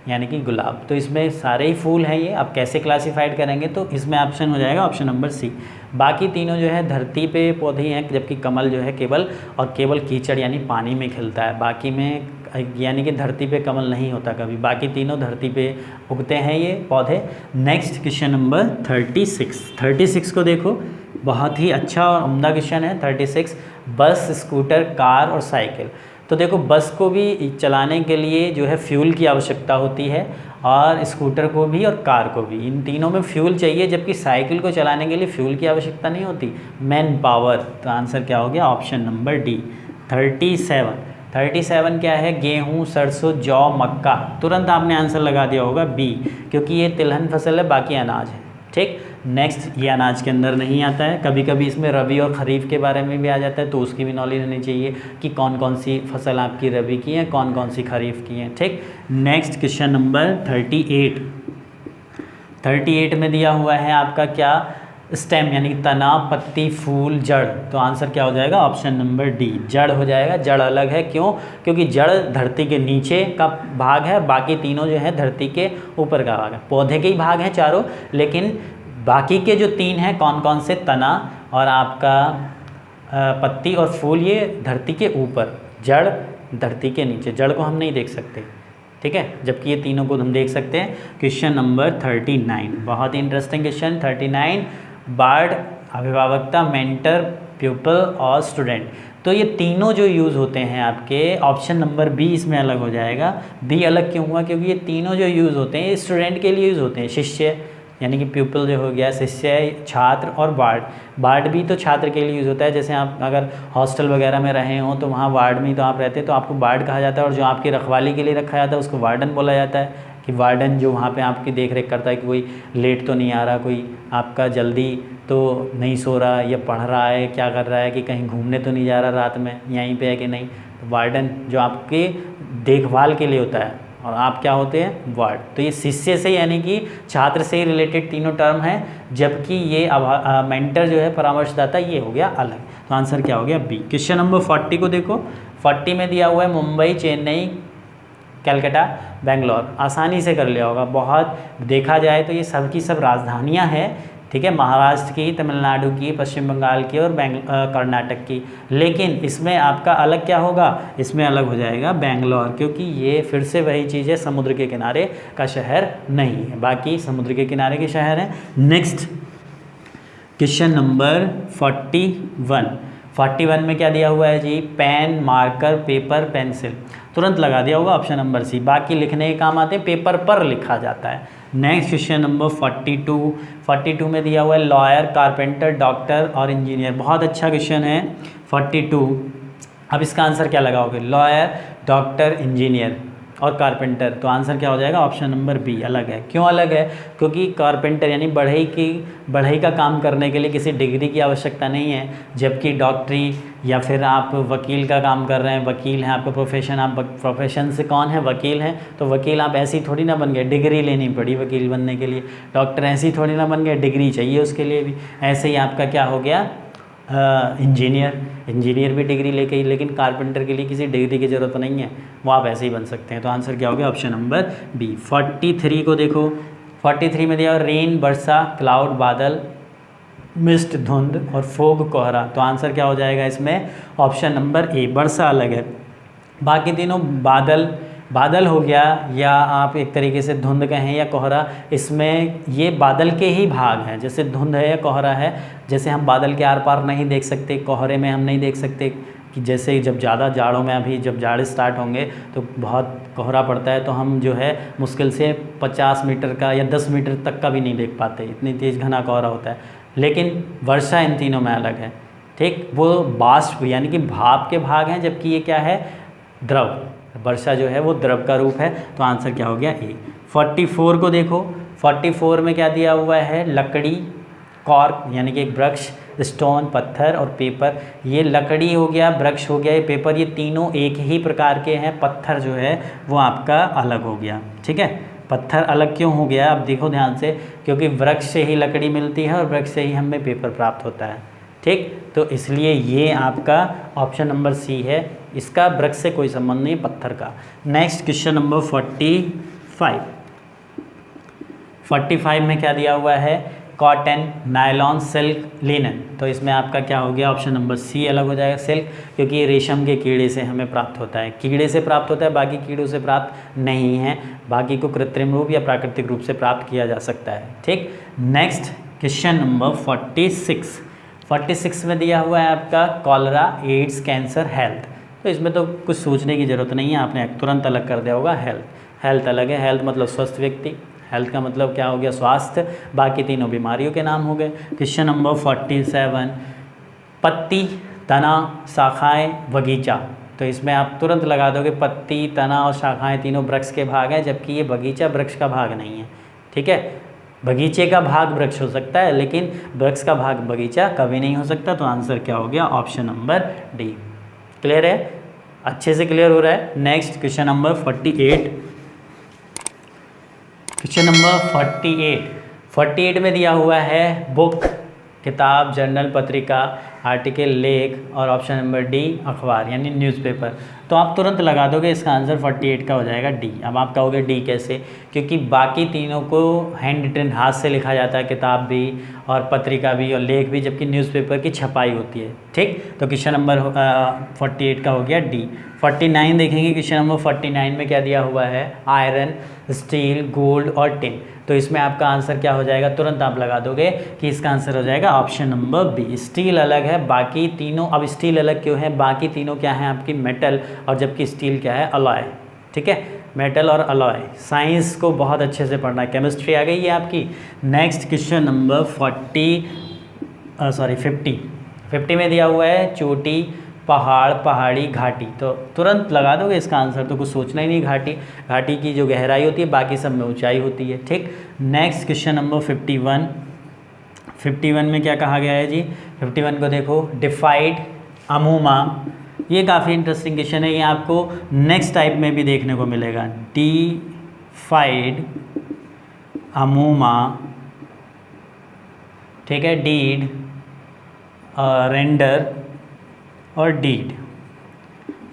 यानी कि गुलाब। तो इसमें सारे ही फूल हैं ये। अब कैसे क्लासिफाइड करेंगे? तो इसमें ऑप्शन हो जाएगा ऑप्शन नंबर सी। बाकी तीनों जो है धरती पे पौधे हैं, जबकि कमल जो है केवल कीचड़ यानी पानी में खिलता है। बाकी में यानी कि धरती पे कमल नहीं होता कभी, बाकी तीनों धरती पे उगते हैं ये पौधे। नेक्स्ट क्वेश्चन नंबर 36 को देखो, बहुत ही अच्छा और उम्दा क्वेश्चन है। 36, बस, स्कूटर, कार और साइकिल। तो देखो, बस को भी चलाने के लिए जो है फ्यूल की आवश्यकता होती है, और स्कूटर को भी और कार को भी, इन तीनों में फ्यूल चाहिए, जबकि साइकिल को चलाने के लिए फ्यूल की आवश्यकता नहीं होती, मैन पावर। तो आंसर क्या हो गया? Option number D. 37 क्या है? गेहूँ, सरसों, जौ, मक्का। तुरंत आपने आंसर लगा दिया होगा बी, क्योंकि ये तिलहन फसल है, बाकी अनाज है, ठीक। नेक्स्ट, ये अनाज के अंदर नहीं आता है। कभी कभी इसमें रबी और ख़रीफ के बारे में भी आ जाता है, तो उसकी भी नॉलेज होनी चाहिए कि कौन कौन सी फसल आपकी रबी की है, कौन कौन सी खरीफ की है, ठीक। नेक्स्ट क्वेश्चन नंबर 38 में दिया हुआ है आपका क्या? स्टेम यानी कि तना, पत्ती, फूल, जड़। तो आंसर क्या हो जाएगा? ऑप्शन नंबर डी, जड़ हो जाएगा। जड़ अलग है, क्यों? क्योंकि जड़ धरती के नीचे का भाग है, बाकी तीनों जो है धरती के ऊपर का भाग है। पौधे के ही भाग हैं चारों, लेकिन बाकी के जो 3 हैं कौन कौन से? तना और आपका पत्ती और फूल, ये धरती के ऊपर, जड़ धरती के नीचे। जड़ को हम नहीं देख सकते, ठीक है, जबकि ये तीनों को हम देख सकते हैं। क्वेश्चन नंबर 39, बहुत ही इंटरेस्टिंग क्वेश्चन। 39, बर्ड, अभिभावकता, मेंटर, प्यूपल और स्टूडेंट। तो ये तीनों जो यूज़ होते हैं आपके, ऑप्शन नंबर बी इसमें अलग हो जाएगा। बी अलग क्यों हुआ? क्योंकि ये तीनों जो यूज़ होते हैं स्टूडेंट के लिए यूज़ होते हैं, शिष्य, यानी कि प्यूपल जो हो गया, शिष्य, छात्र, और वार्ड। वार्ड भी तो छात्र के लिए यूज़ होता है, जैसे आप अगर हॉस्टल वगैरह में रहे हों तो वहाँ वार्ड में तो आप रहते हैं तो आपको वार्ड कहा जाता है, और जो आपकी रखवाली के लिए रखा जाता है उसको वार्डन बोला जाता है, कि वार्डन जो वहाँ पे आपकी देख रेख करता है कि कोई लेट तो नहीं आ रहा, कोई आपका जल्दी तो नहीं सो रहा या पढ़ रहा है, क्या कर रहा है, कि कहीं घूमने तो नहीं जा रहा रात में, यहीं पे है कि नहीं। तो वार्डन जो आपके देखभाल के लिए होता है, और आप क्या होते हैं, वार्ड। तो ये शिष्य से यानी कि छात्र से रिलेटेड तीनों टर्म हैं, जबकि ये मेंटर जो है परामर्शदाता, ये हो गया अलग। तो आंसर क्या हो गया, बी। क्वेश्चन नंबर 40 को देखो। 40 में दिया हुआ है मुंबई, चेन्नई, कलकत्ता, बेंगलोर। आसानी से कर लिया होगा, बहुत देखा जाए तो ये सब की सब राजधानियाँ हैं, ठीक है, महाराष्ट्र की, तमिलनाडु की, पश्चिम बंगाल की और कर्नाटक की। लेकिन इसमें आपका अलग क्या होगा, इसमें अलग हो जाएगा बेंगलोर, क्योंकि ये फिर से वही चीज़ है, समुद्र के किनारे का शहर नहीं है, बाकी समुद्र के किनारे के शहर हैं। Next question number 41। 41 में क्या दिया हुआ है जी, पेन, मार्कर, पेपर, पेंसिल। तुरंत लगा दिया होगा ऑप्शन नंबर सी। बाकी लिखने के काम आते हैं, पेपर पर लिखा जाता है। Next question number 42। 42 में दिया हुआ है लॉयर, कारपेंटर, डॉक्टर और इंजीनियर। बहुत अच्छा क्वेश्चन है 42। अब इसका आंसर क्या लगाओगे, लॉयर, डॉक्टर, इंजीनियर और कारपेंटर। तो आंसर क्या हो जाएगा, ऑप्शन नंबर बी अलग है। क्यों अलग है, क्योंकि कारपेंटर यानी बढ़ई का काम करने के लिए किसी डिग्री की आवश्यकता नहीं है, जबकि डॉक्टरी या फिर आप वकील का काम कर रहे हैं, वकील हैं आपका प्रोफेशन, आप प्रोफेशन से कौन है, वकील हैं, तो वकील आप ऐसे ही थोड़ी ना बन गए, डिग्री लेनी पड़ी वकील बनने के लिए। डॉक्टर ऐसे ही थोड़ी ना बन गए, डिग्री चाहिए उसके लिए भी। ऐसे ही आपका क्या हो गया, इंजीनियर भी डिग्री लेके ही, लेकिन कारपेंटर के लिए किसी डिग्री की ज़रूरत नहीं है, वो आप ऐसे ही बन सकते हैं। तो आंसर क्या हो गया, ऑप्शन नंबर बी। 43 को देखो। 43 में दिया रेन, वर्षा, क्लाउड, बादल, मिस्ट, धुंध और फोग, कोहरा। तो आंसर क्या हो जाएगा इसमें, ऑप्शन नंबर ए, वर्षा अलग है। बाकी तीनों बादल हो गया, या आप एक तरीके से धुंध कहें या कोहरा, इसमें ये बादल के ही भाग हैं। जैसे धुंध है या कोहरा है, जैसे हम बादल के आर पार नहीं देख सकते, कोहरे में हम नहीं देख सकते, कि जैसे जब ज़्यादा जाड़ों में, अभी जब जाड़ स्टार्ट होंगे तो बहुत कोहरा पड़ता है, तो हम जो है मुश्किल से 50 मीटर का या 10 मीटर तक का भी नहीं देख पाते, इतनी तेज़ घना कोहरा होता है। लेकिन वर्षा इन तीनों में अलग है, ठीक, वो बाष्प यानी कि भाप के भाग हैं, जबकि ये क्या है, द्रव। वर्षा जो है वो द्रव का रूप है। तो आंसर क्या हो गया, ए। 44 को देखो। 44 में क्या दिया हुआ है, लकड़ी, कॉर्क यानी कि एक वृक्ष, स्टोन पत्थर और पेपर। ये लकड़ी हो गया, वृक्ष हो गया, ये पेपर, ये तीनों एक ही प्रकार के हैं। पत्थर जो है वो आपका अलग हो गया, ठीक है। पत्थर अलग क्यों हो गया, आप देखो ध्यान से, क्योंकि वृक्ष से ही लकड़ी मिलती है और वृक्ष से ही हमें पेपर प्राप्त होता है, ठीक। तो इसलिए ये आपका ऑप्शन नंबर सी है, इसका वृक्ष से कोई संबंध नहीं, पत्थर का। Next question number 45। 45 में क्या दिया हुआ है, कॉटन, नायलॉन, सिल्क, लिनन। तो इसमें आपका क्या हो गया, ऑप्शन नंबर सी अलग हो जाएगा, सिल्क, क्योंकि ये रेशम के कीड़े से हमें प्राप्त होता है, कीड़े से प्राप्त होता है, बाकी कीड़ों से प्राप्त नहीं है। बाकी को कृत्रिम रूप या प्राकृतिक रूप से प्राप्त किया जा सकता है, ठीक। Next question number 46। 46 में दिया हुआ है आपका कॉलरा, एड्स, कैंसर, हेल्थ। तो इसमें तो कुछ सोचने की ज़रूरत नहीं है, आपने तुरंत अलग कर दिया होगा, हेल्थ अलग है। हेल्थ मतलब स्वस्थ व्यक्ति, हेल्थ का मतलब क्या हो गया, स्वास्थ्य। बाकी तीनों बीमारियों के नाम हो गए। Question number 47। पत्ती, तना, शाखाएं, बगीचा। तो इसमें आप तुरंत लगा दोगे, पत्ती, तना और शाखाएं तीनों वृक्ष के भाग हैं, जबकि ये बगीचा वृक्ष का भाग नहीं है, ठीक है। बगीचे का भाग वृक्ष हो सकता है, लेकिन वृक्ष का भाग बगीचा कभी नहीं हो सकता। तो आंसर क्या हो गया, ऑप्शन नंबर डी। क्लियर है, अच्छे से क्लियर हो रहा है। Next question number 48। Question number 48 में दिया हुआ है बुक, किताब, जर्नल, पत्रिका, आर्टिकल, लेख और ऑप्शन नंबर डी अखबार यानी न्यूज़पेपर। तो आप तुरंत लगा दोगे, इसका आंसर 48 का हो जाएगा डी। अब आप कहोगे डी कैसे, क्योंकि बाकी तीनों को हैंड रिटन, हाथ से लिखा जाता है, किताब भी और पत्रिका भी और लेख भी, जबकि न्यूज़पेपर की छपाई होती है, ठीक। तो क्वेश्चन नंबर 48 का हो गया डी। 49 देखेंगे, क्वेश्चन नंबर 49 में क्या दिया हुआ है, आयरन, स्टील, गोल्ड और टिन। तो इसमें आपका आंसर क्या हो जाएगा, तुरंत आप लगा दोगे कि इसका आंसर हो जाएगा ऑप्शन नंबर बी। स्टील अलग है, बाकी तीनों, अब स्टील अलग क्यों है, बाकी तीनों क्या है आपकी मेटल, और जबकि स्टील क्या है, अलॉय, ठीक है। मेटल और अलॉय, साइंस को बहुत अच्छे से पढ़ना है। केमिस्ट्री आ गई है आपकी। नेक्स्ट क्वेश्चन नंबर 50 में दिया हुआ है चोटी, पहाड़, पहाड़ी, घाटी। तो तुरंत लगा दोगे इसका आंसर, तो कुछ सोचना ही नहीं। घाटी की जो गहराई होती है, बाकी सब में ऊंचाई होती है, ठीक। नेक्स्ट क्वेश्चन नंबर 51 में क्या कहा गया है जी? 51 को देखो, डिफाइड, अमूमा। ये काफ़ी इंटरेस्टिंग क्वेश्चन है, ये आपको नेक्स्ट टाइप में भी देखने को मिलेगा। डिफाइड, अमूमा, ठीक है, डीड, रेंडर और डीड।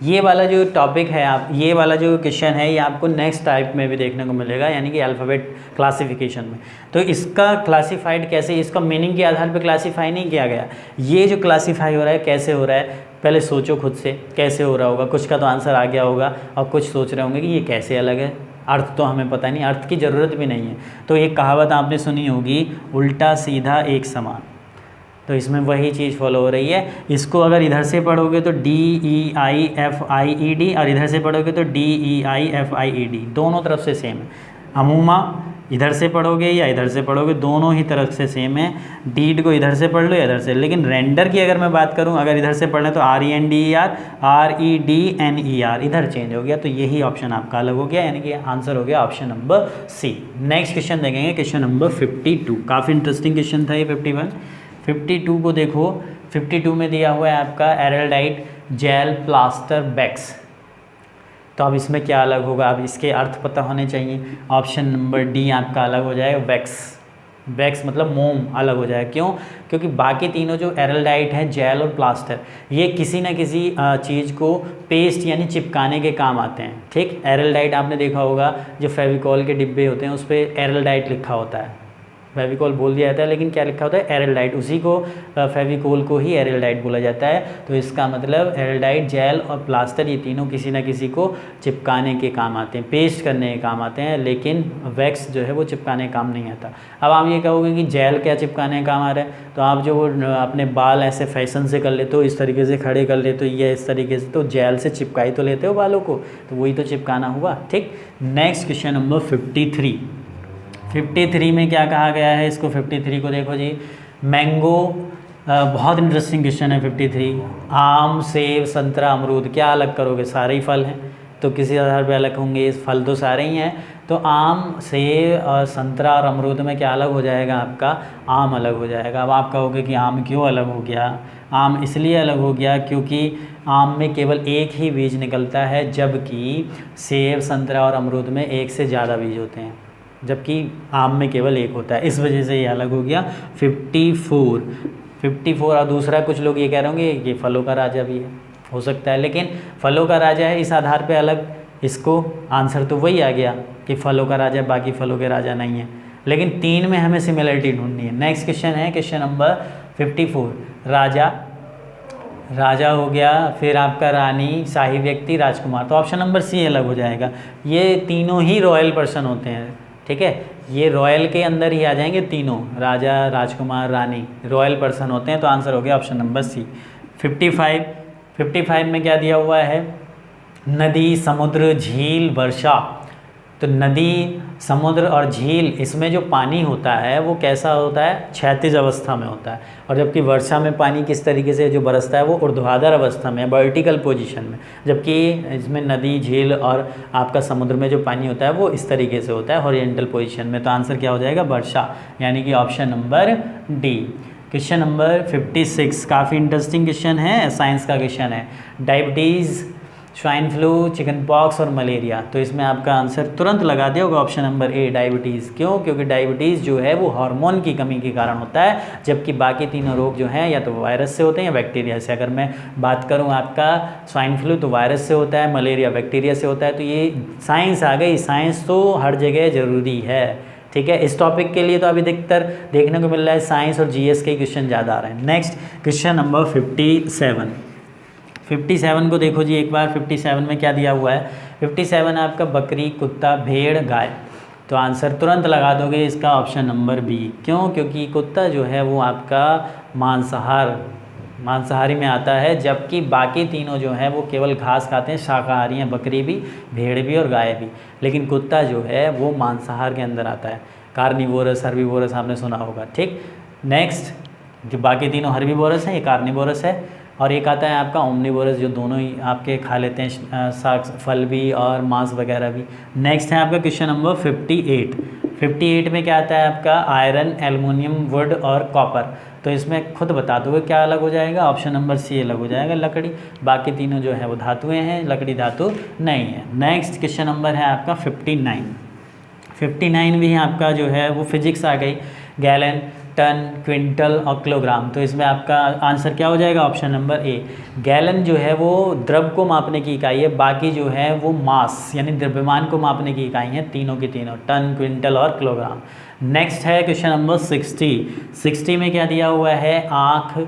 ये वाला जो टॉपिक है, आप ये वाला जो क्वेश्चन है, ये आपको नेक्स्ट टाइप में भी देखने को मिलेगा, यानी कि अल्फ़ाबेट क्लासिफिकेशन में। तो इसका क्लासिफाइड कैसे, इसका मीनिंग के आधार पर क्लासिफाई नहीं किया गया। ये जो क्लासिफाई हो रहा है, कैसे हो रहा है, पहले सोचो खुद से कैसे हो रहा होगा। कुछ का तो आंसर आ गया होगा और कुछ सोच रहे होंगे कि ये कैसे अलग है, अर्थ तो हमें पता नहीं, अर्थ की ज़रूरत भी नहीं है। तो एक कहावत आपने सुनी होगी, उल्टा सीधा एक समान। तो इसमें वही चीज़ फॉलो हो रही है। इसको अगर इधर से पढ़ोगे तो DEIFIED, और इधर से पढ़ोगे तो DEIFIED, दोनों तरफ से सेम है। अमूमा इधर से पढ़ोगे या इधर से पढ़ोगे, दोनों ही तरफ से सेम है। डीड को इधर से पढ़ लो या इधर से। लेकिन रेंडर की अगर मैं बात करूं, अगर इधर से पढ़ना तो RENDER, REDNER, इधर चेंज हो गया। तो यही ऑप्शन आपका अलग हो गया, यानी कि आंसर हो गया option number C. Next question देखेंगे, क्वेश्चन नंबर 52। काफ़ी इंटरेस्टिंग क्वेश्चन था ये 52 को देखो। 52 में दिया हुआ है आपका एरल्डाइट, जेल, प्लास्टर, बैक्स। तो अब इसमें क्या अलग होगा, अब इसके अर्थ पता होने चाहिए। ऑप्शन नंबर डी आपका अलग हो जाएगा, वैक्स मतलब मोम अलग हो जाएगा। क्यों? क्योंकि बाकी तीनों जो एरल्डाइट है, जेल और प्लास्टर, ये किसी न किसी चीज़ को पेस्ट यानी चिपकाने के काम आते हैं, ठीक। एरल्डाइट आपने देखा होगा, जो फेविकॉल के डिब्बे होते हैं उस पर एरल्डाइट लिखा होता है। फेविकॉल बोल दिया जाता है, लेकिन क्या लिखा होता है? एरल्डाइट। उसी को फेविकोल को ही एरल्डाइट बोला जाता है। तो इसका मतलब एरल्डाइट, जेल और प्लास्टर, ये तीनों किसी ना किसी को चिपकाने के काम आते हैं, पेस्ट करने के काम आते हैं। लेकिन वैक्स जो है वो चिपकाने के काम नहीं आता। अब आप ये कहोगे कि जेल क्या चिपकाने का काम आ रहा है, तो आप जो अपने बाल ऐसे फैशन से कर लेते हो, इस तरीके से खड़े कर लेते हो, ये इस तरीके से, तो जेल से चिपकाई तो लेते हो बालों को, तो वही तो चिपकाना हुआ, ठीक। नेक्स्ट क्वेश्चन नंबर 53 में क्या कहा गया है? इसको 53 को देखो जी, मैंगो, बहुत इंटरेस्टिंग क्वेश्चन है 53। आम, सेब, संतरा, अमरूद, क्या अलग करोगे? सारे ही फल हैं, तो किसी आधार पे अलग होंगे। इस फल तो सारे ही हैं, तो आम, सेब और संतरा और अमरूद में क्या अलग हो जाएगा? आपका आम अलग हो जाएगा। अब आप कहोगे कि आम क्यों अलग हो गया? आम इसलिए अलग हो गया क्योंकि आम में केवल एक ही बीज निकलता है, जबकि सेब, संतरा और अमरूद में एक से ज़्यादा बीज होते हैं, जबकि आम में केवल एक होता है। इस वजह से ये अलग हो गया। 54 और दूसरा कुछ लोग ये कह रहे होंगे कि फलों का राजा भी है, हो सकता है, लेकिन फलों का राजा है इस आधार पे अलग, इसको आंसर तो वही आ गया कि फलों का राजा, बाकी फलों के राजा नहीं है। लेकिन 3 में हमें सिमिलरिटी ढूंढनी है। नेक्स्ट क्वेश्चन है क्वेश्चन नंबर 54। राजा हो गया, फिर आपका रानी, शाही व्यक्ति, राजकुमार। तो ऑप्शन नंबर सी अलग हो जाएगा। ये तीनों ही रॉयल पर्सन होते हैं, ठीक है। ये रॉयल के अंदर ही आ जाएंगे तीनों, राजा, राजकुमार, रानी, रॉयल पर्सन होते हैं। तो आंसर हो गया ऑप्शन नंबर सी। 55 में क्या दिया हुआ है? नदी, समुद्र, झील, वर्षा। तो नदी, समुद्र और झील, इसमें जो पानी होता है वो कैसा होता है? क्षैतिज अवस्था में होता है। और जबकि वर्षा में पानी किस तरीके से जो बरसता है वो ऊर्ध्वाधर अवस्था में, वर्टिकल पोजीशन में। जबकि इसमें नदी, झील और आपका समुद्र में जो पानी होता है वो इस तरीके से होता है, हॉरिजॉन्टल पोजीशन में। तो आंसर क्या हो जाएगा? वर्षा, यानी कि option number D. Question number 56 काफ़ी इंटरेस्टिंग क्वेश्चन है, साइंस का क्वेश्चन है। Diabetes, swine flu, chicken pox और मलेरिया। तो इसमें आपका आंसर तुरंत लगा दिया होगा ऑप्शन नंबर ए, डायबिटीज़। क्यों? क्योंकि डायबिटीज़ जो है वो हार्मोन की कमी के कारण होता है, जबकि बाकी तीनों रोग जो हैं या तो वायरस से होते हैं या बैक्टीरिया से। अगर मैं बात करूं आपका स्वाइन फ्लू तो वायरस से होता है, मलेरिया बैक्टीरिया से होता है। तो ये साइंस आ गई, साइंस तो हर जगह ज़रूरी है, ठीक है। इस टॉपिक के लिए तो अभी अधिकतर देखने को मिल रहा है साइंस और जीएस के क्वेश्चन ज़्यादा आ रहे हैं। नेक्स्ट क्वेश्चन नंबर 57 को देखो जी एक बार। 57 में क्या दिया हुआ है? 57 आपका बकरी, कुत्ता, भेड़, गाय। तो आंसर तुरंत लगा दोगे इसका ऑप्शन नंबर बी। क्यों? क्योंकि कुत्ता जो है वो आपका मांसाहार मांसाहारी में आता है, जबकि बाकी तीनों जो हैं वो केवल घास खाते हैं, शाकाहारी हैं, बकरी भी, भेड़ भी और गाय भी। लेकिन कुत्ता जो है वो मांसाहार के अंदर आता है, कार्निवोरस, हर्बीवोरस आपने सुना होगा। ठीक, नेक्स्ट जो बाकी तीनों हर्बीवोरस हैं, ये कार्निवोरस है, और एक आता है आपका ओमनीवोरस, जो दोनों ही आपके खा लेते हैं साग फल भी और मांस वगैरह भी। नेक्स्ट है आपका क्वेश्चन नंबर 58 में क्या आता है आपका आयरन, एल्युमिनियम, वुड और कॉपर। तो इसमें खुद बता दोगे क्या अलग हो जाएगा, ऑप्शन नंबर सी अलग हो जाएगा, लकड़ी। बाकी तीनों जो है वो धातुएं हैं, लकड़ी धातु नहीं है। नेक्स्ट क्वेश्चन नंबर है आपका 59 भी आपका जो है वो फिजिक्स आ गई, गैलन, टन, क्विंटल और किलोग्राम। तो इसमें आपका आंसर क्या हो जाएगा, ऑप्शन नंबर ए। गैलन जो है वो द्रव को मापने की इकाई है, बाकी जो है वो मास यानी द्रव्यमान को मापने की इकाई है, तीनों की तीनों, टन, क्विंटल और किलोग्राम। नेक्स्ट है क्वेश्चन नंबर 60 में क्या दिया हुआ है, आँख,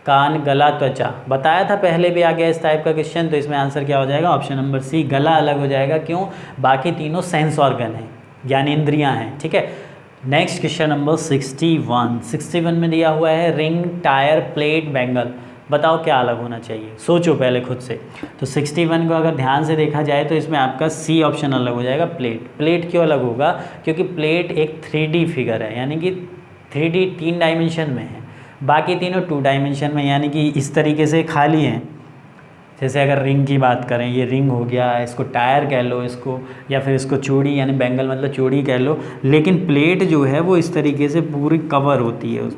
कान, गला, त्वचा। बताया था पहले भी आ गया इस टाइप का क्वेश्चन। तो इसमें आंसर क्या हो जाएगा, ऑप्शन नंबर सी, गला अलग हो जाएगा। क्यों, बाकी तीनों सेंस ऑर्गन हैं, ज्ञानेंद्रियाँ हैं। ठीक है, नेक्स्ट क्वेश्चन नंबर 61 में दिया हुआ है रिंग, टायर, प्लेट, बैंगल। बताओ क्या अलग होना चाहिए, सोचो पहले खुद से। तो 61 को अगर ध्यान से देखा जाए तो इसमें आपका सी ऑप्शन अलग हो जाएगा, प्लेट क्यों अलग होगा, क्योंकि प्लेट एक 3D फिगर है, यानी कि 3D 3 डायमेंशन में है, बाकी तीनों 2 डायमेंशन में, यानी कि इस तरीके से खाली हैं। जैसे अगर रिंग की बात करें, ये रिंग हो गया, इसको टायर कह लो इसको, या फिर इसको चूड़ी यानी बैंगल मतलब चूड़ी कह लो। लेकिन प्लेट जो है वो इस तरीके से पूरी कवर होती है।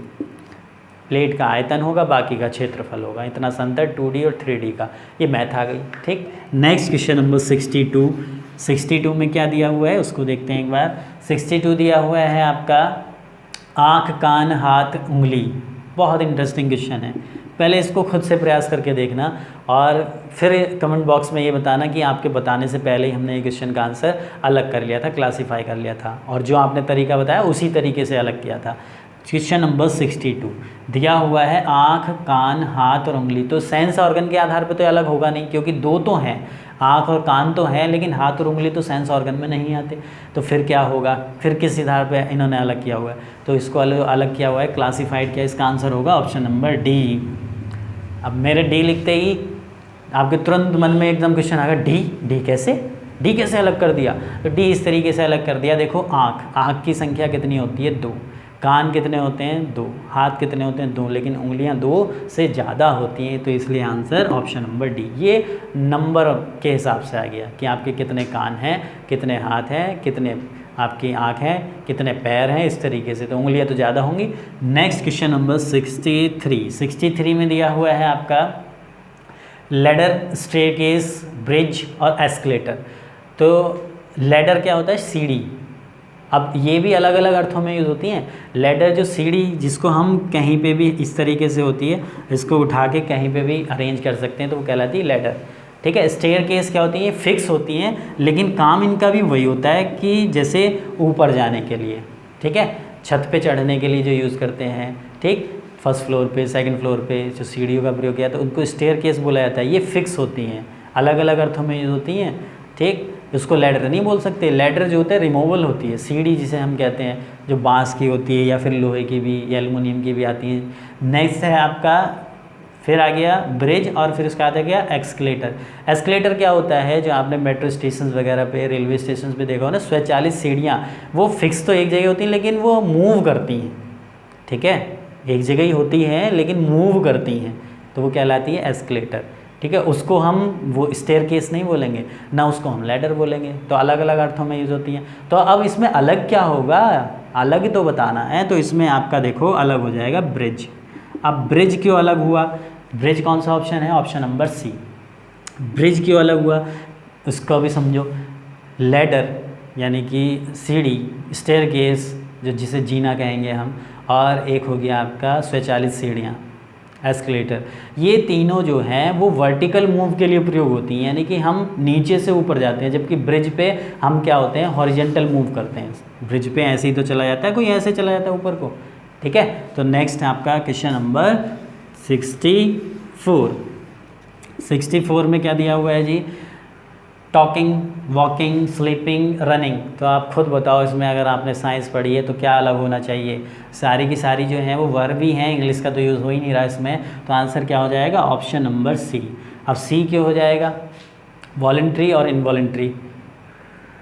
प्लेट का आयतन होगा, बाकी का क्षेत्रफल होगा, इतना सा अंतर 2D और 3D का। ये मैथ आ गई। ठीक, नेक्स्ट क्वेश्चन नंबर 62 में क्या दिया हुआ है उसको देखते हैं एक बार। 62 दिया हुआ है आपका आँख, कान, हाथ, उंगली। बहुत इंटरेस्टिंग क्वेश्चन है, पहले इसको खुद से प्रयास करके देखना और फिर कमेंट बॉक्स में ये बताना कि आपके बताने से पहले ही हमने ये क्वेश्चन का आंसर अलग कर लिया था, क्लासीफाई कर लिया था, और जो आपने तरीका बताया उसी तरीके से अलग किया था। क्वेश्चन नंबर 62 दिया हुआ है आँख, कान, हाथ और उंगली। तो सेंस ऑर्गन के आधार पर तो अलग होगा नहीं, क्योंकि दो तो हैं, आँख और कान तो हैं, लेकिन हाथ और उंगली तो सेंस ऑर्गन में नहीं आते। तो फिर क्या होगा, फिर किस आधार पे इन्होंने अलग किया हुआ है, तो इसको अलग किया हुआ है, क्लासीफाइड किया। इसका आंसर होगा ऑप्शन नंबर डी। अब मेरे डी लिखते ही आपके तुरंत मन में एकदम क्वेश्चन आएगा, डी कैसे अलग कर दिया। तो डी इस तरीके से अलग कर दिया। देखो, आँख की संख्या कितनी होती है, 2, कान कितने होते हैं, 2, हाथ कितने होते हैं, 2, लेकिन उंगलियां 2 से ज़्यादा होती हैं। तो इसलिए आंसर ऑप्शन नंबर डी। ये नंबर के हिसाब से आ गया कि आपके कितने कान हैं, कितने हाथ हैं, कितने आपकी आँख हैं, कितने पैर हैं, इस तरीके से। तो उंगलियां तो ज़्यादा होंगी। नेक्स्ट क्वेश्चन नंबर 63 में दिया हुआ है आपका लैडर, स्टेयरकेस, ब्रिज और एस्केलेटर। तो लैडर क्या होता है, सीढ़ी। अब ये भी अलग अलग अर्थों में यूज़ होती हैं। लैडर जो सीढ़ी, जिसको हम कहीं पे भी इस तरीके से होती है, इसको उठा के कहीं पे भी अरेंज कर सकते हैं, तो वो कहलाती है लैडर। ठीक है, स्टेयरकेस क्या होती हैं, फिक्स होती हैं, लेकिन काम इनका भी वही होता है कि जैसे ऊपर जाने के लिए, ठीक है, छत पे चढ़ने के लिए जो यूज़ करते हैं, ठीक, फर्स्ट फ्लोर पे, सेकंड फ्लोर पे जो सीढ़ियों का प्रयोग किया तो उनको स्टेयरकेस बोला जाता है। ये फिक्स होती हैं, अलग अलग अर्थों में यूज़ होती हैं। ठीक, इसको लैडर नहीं बोल सकते। लैडर जो होता है रिमूवल होती है, सीढ़ी जिसे हम कहते हैं, जो बांस की होती है या फिर लोहे की भी या एल्युमिनियम की भी आती हैं। नेक्स्ट है आपका, फिर आ गया ब्रिज, और फिर उसका आता गया एस्केलेटर। एस्केलेटर क्या होता है, जो आपने मेट्रो स्टेशन वगैरह पे, रेलवे स्टेशन पे देखा हो ना, स्वचालित सीढ़ियाँ, वो फिक्स तो एक जगह होती हैं लेकिन वो मूव करती हैं। ठीक है, एक जगह ही होती हैं लेकिन मूव करती हैं, तो वो कहलाती है एस्केलेटर। ठीक है, उसको हम वो स्टेयरकेस नहीं बोलेंगे ना, उसको हम लैडर बोलेंगे। तो अलग अलग अर्थों में यूज़ होती हैं। तो अब इसमें अलग क्या होगा, अलग तो बताना है। तो इसमें आपका देखो अलग हो जाएगा ब्रिज। अब ब्रिज क्यों अलग हुआ, ब्रिज कौन सा ऑप्शन है, ऑप्शन नंबर सी। ब्रिज क्यों अलग हुआ उसको भी समझो। लैडर यानी कि सीढ़ी, स्टेयरकेस जो जिसे जीना कहेंगे हम, और एक हो गया आपका स्वचालित सीढ़ियाँ, एस्केलेटर। ये तीनों जो हैं वो वर्टिकल मूव के लिए प्रयोग होती हैं, यानी कि हम नीचे से ऊपर जाते हैं, जबकि ब्रिज पे हम क्या होते हैं, हॉरिजेंटल मूव करते हैं। ब्रिज पे ऐसे ही तो चला जाता है, कोई ऐसे चला जाता है ऊपर को। ठीक है, तो नेक्स्ट है आपका क्वेश्चन नंबर 64 में क्या दिया हुआ है जी, टॉकिंग, वॉकिंग, स्लीपिंग, रनिंग। तो आप खुद बताओ इसमें, अगर आपने साइंस पढ़ी है तो क्या अलग होना चाहिए। सारी की सारी जो हैं वो वर्ब ही हैं, इंग्लिश का तो यूज़ हो ही नहीं रहा इसमें, तो आंसर क्या हो जाएगा, ऑप्शन नंबर सी। अब सी क्यों हो जाएगा, वॉलंटरी और इनवॉलंटरी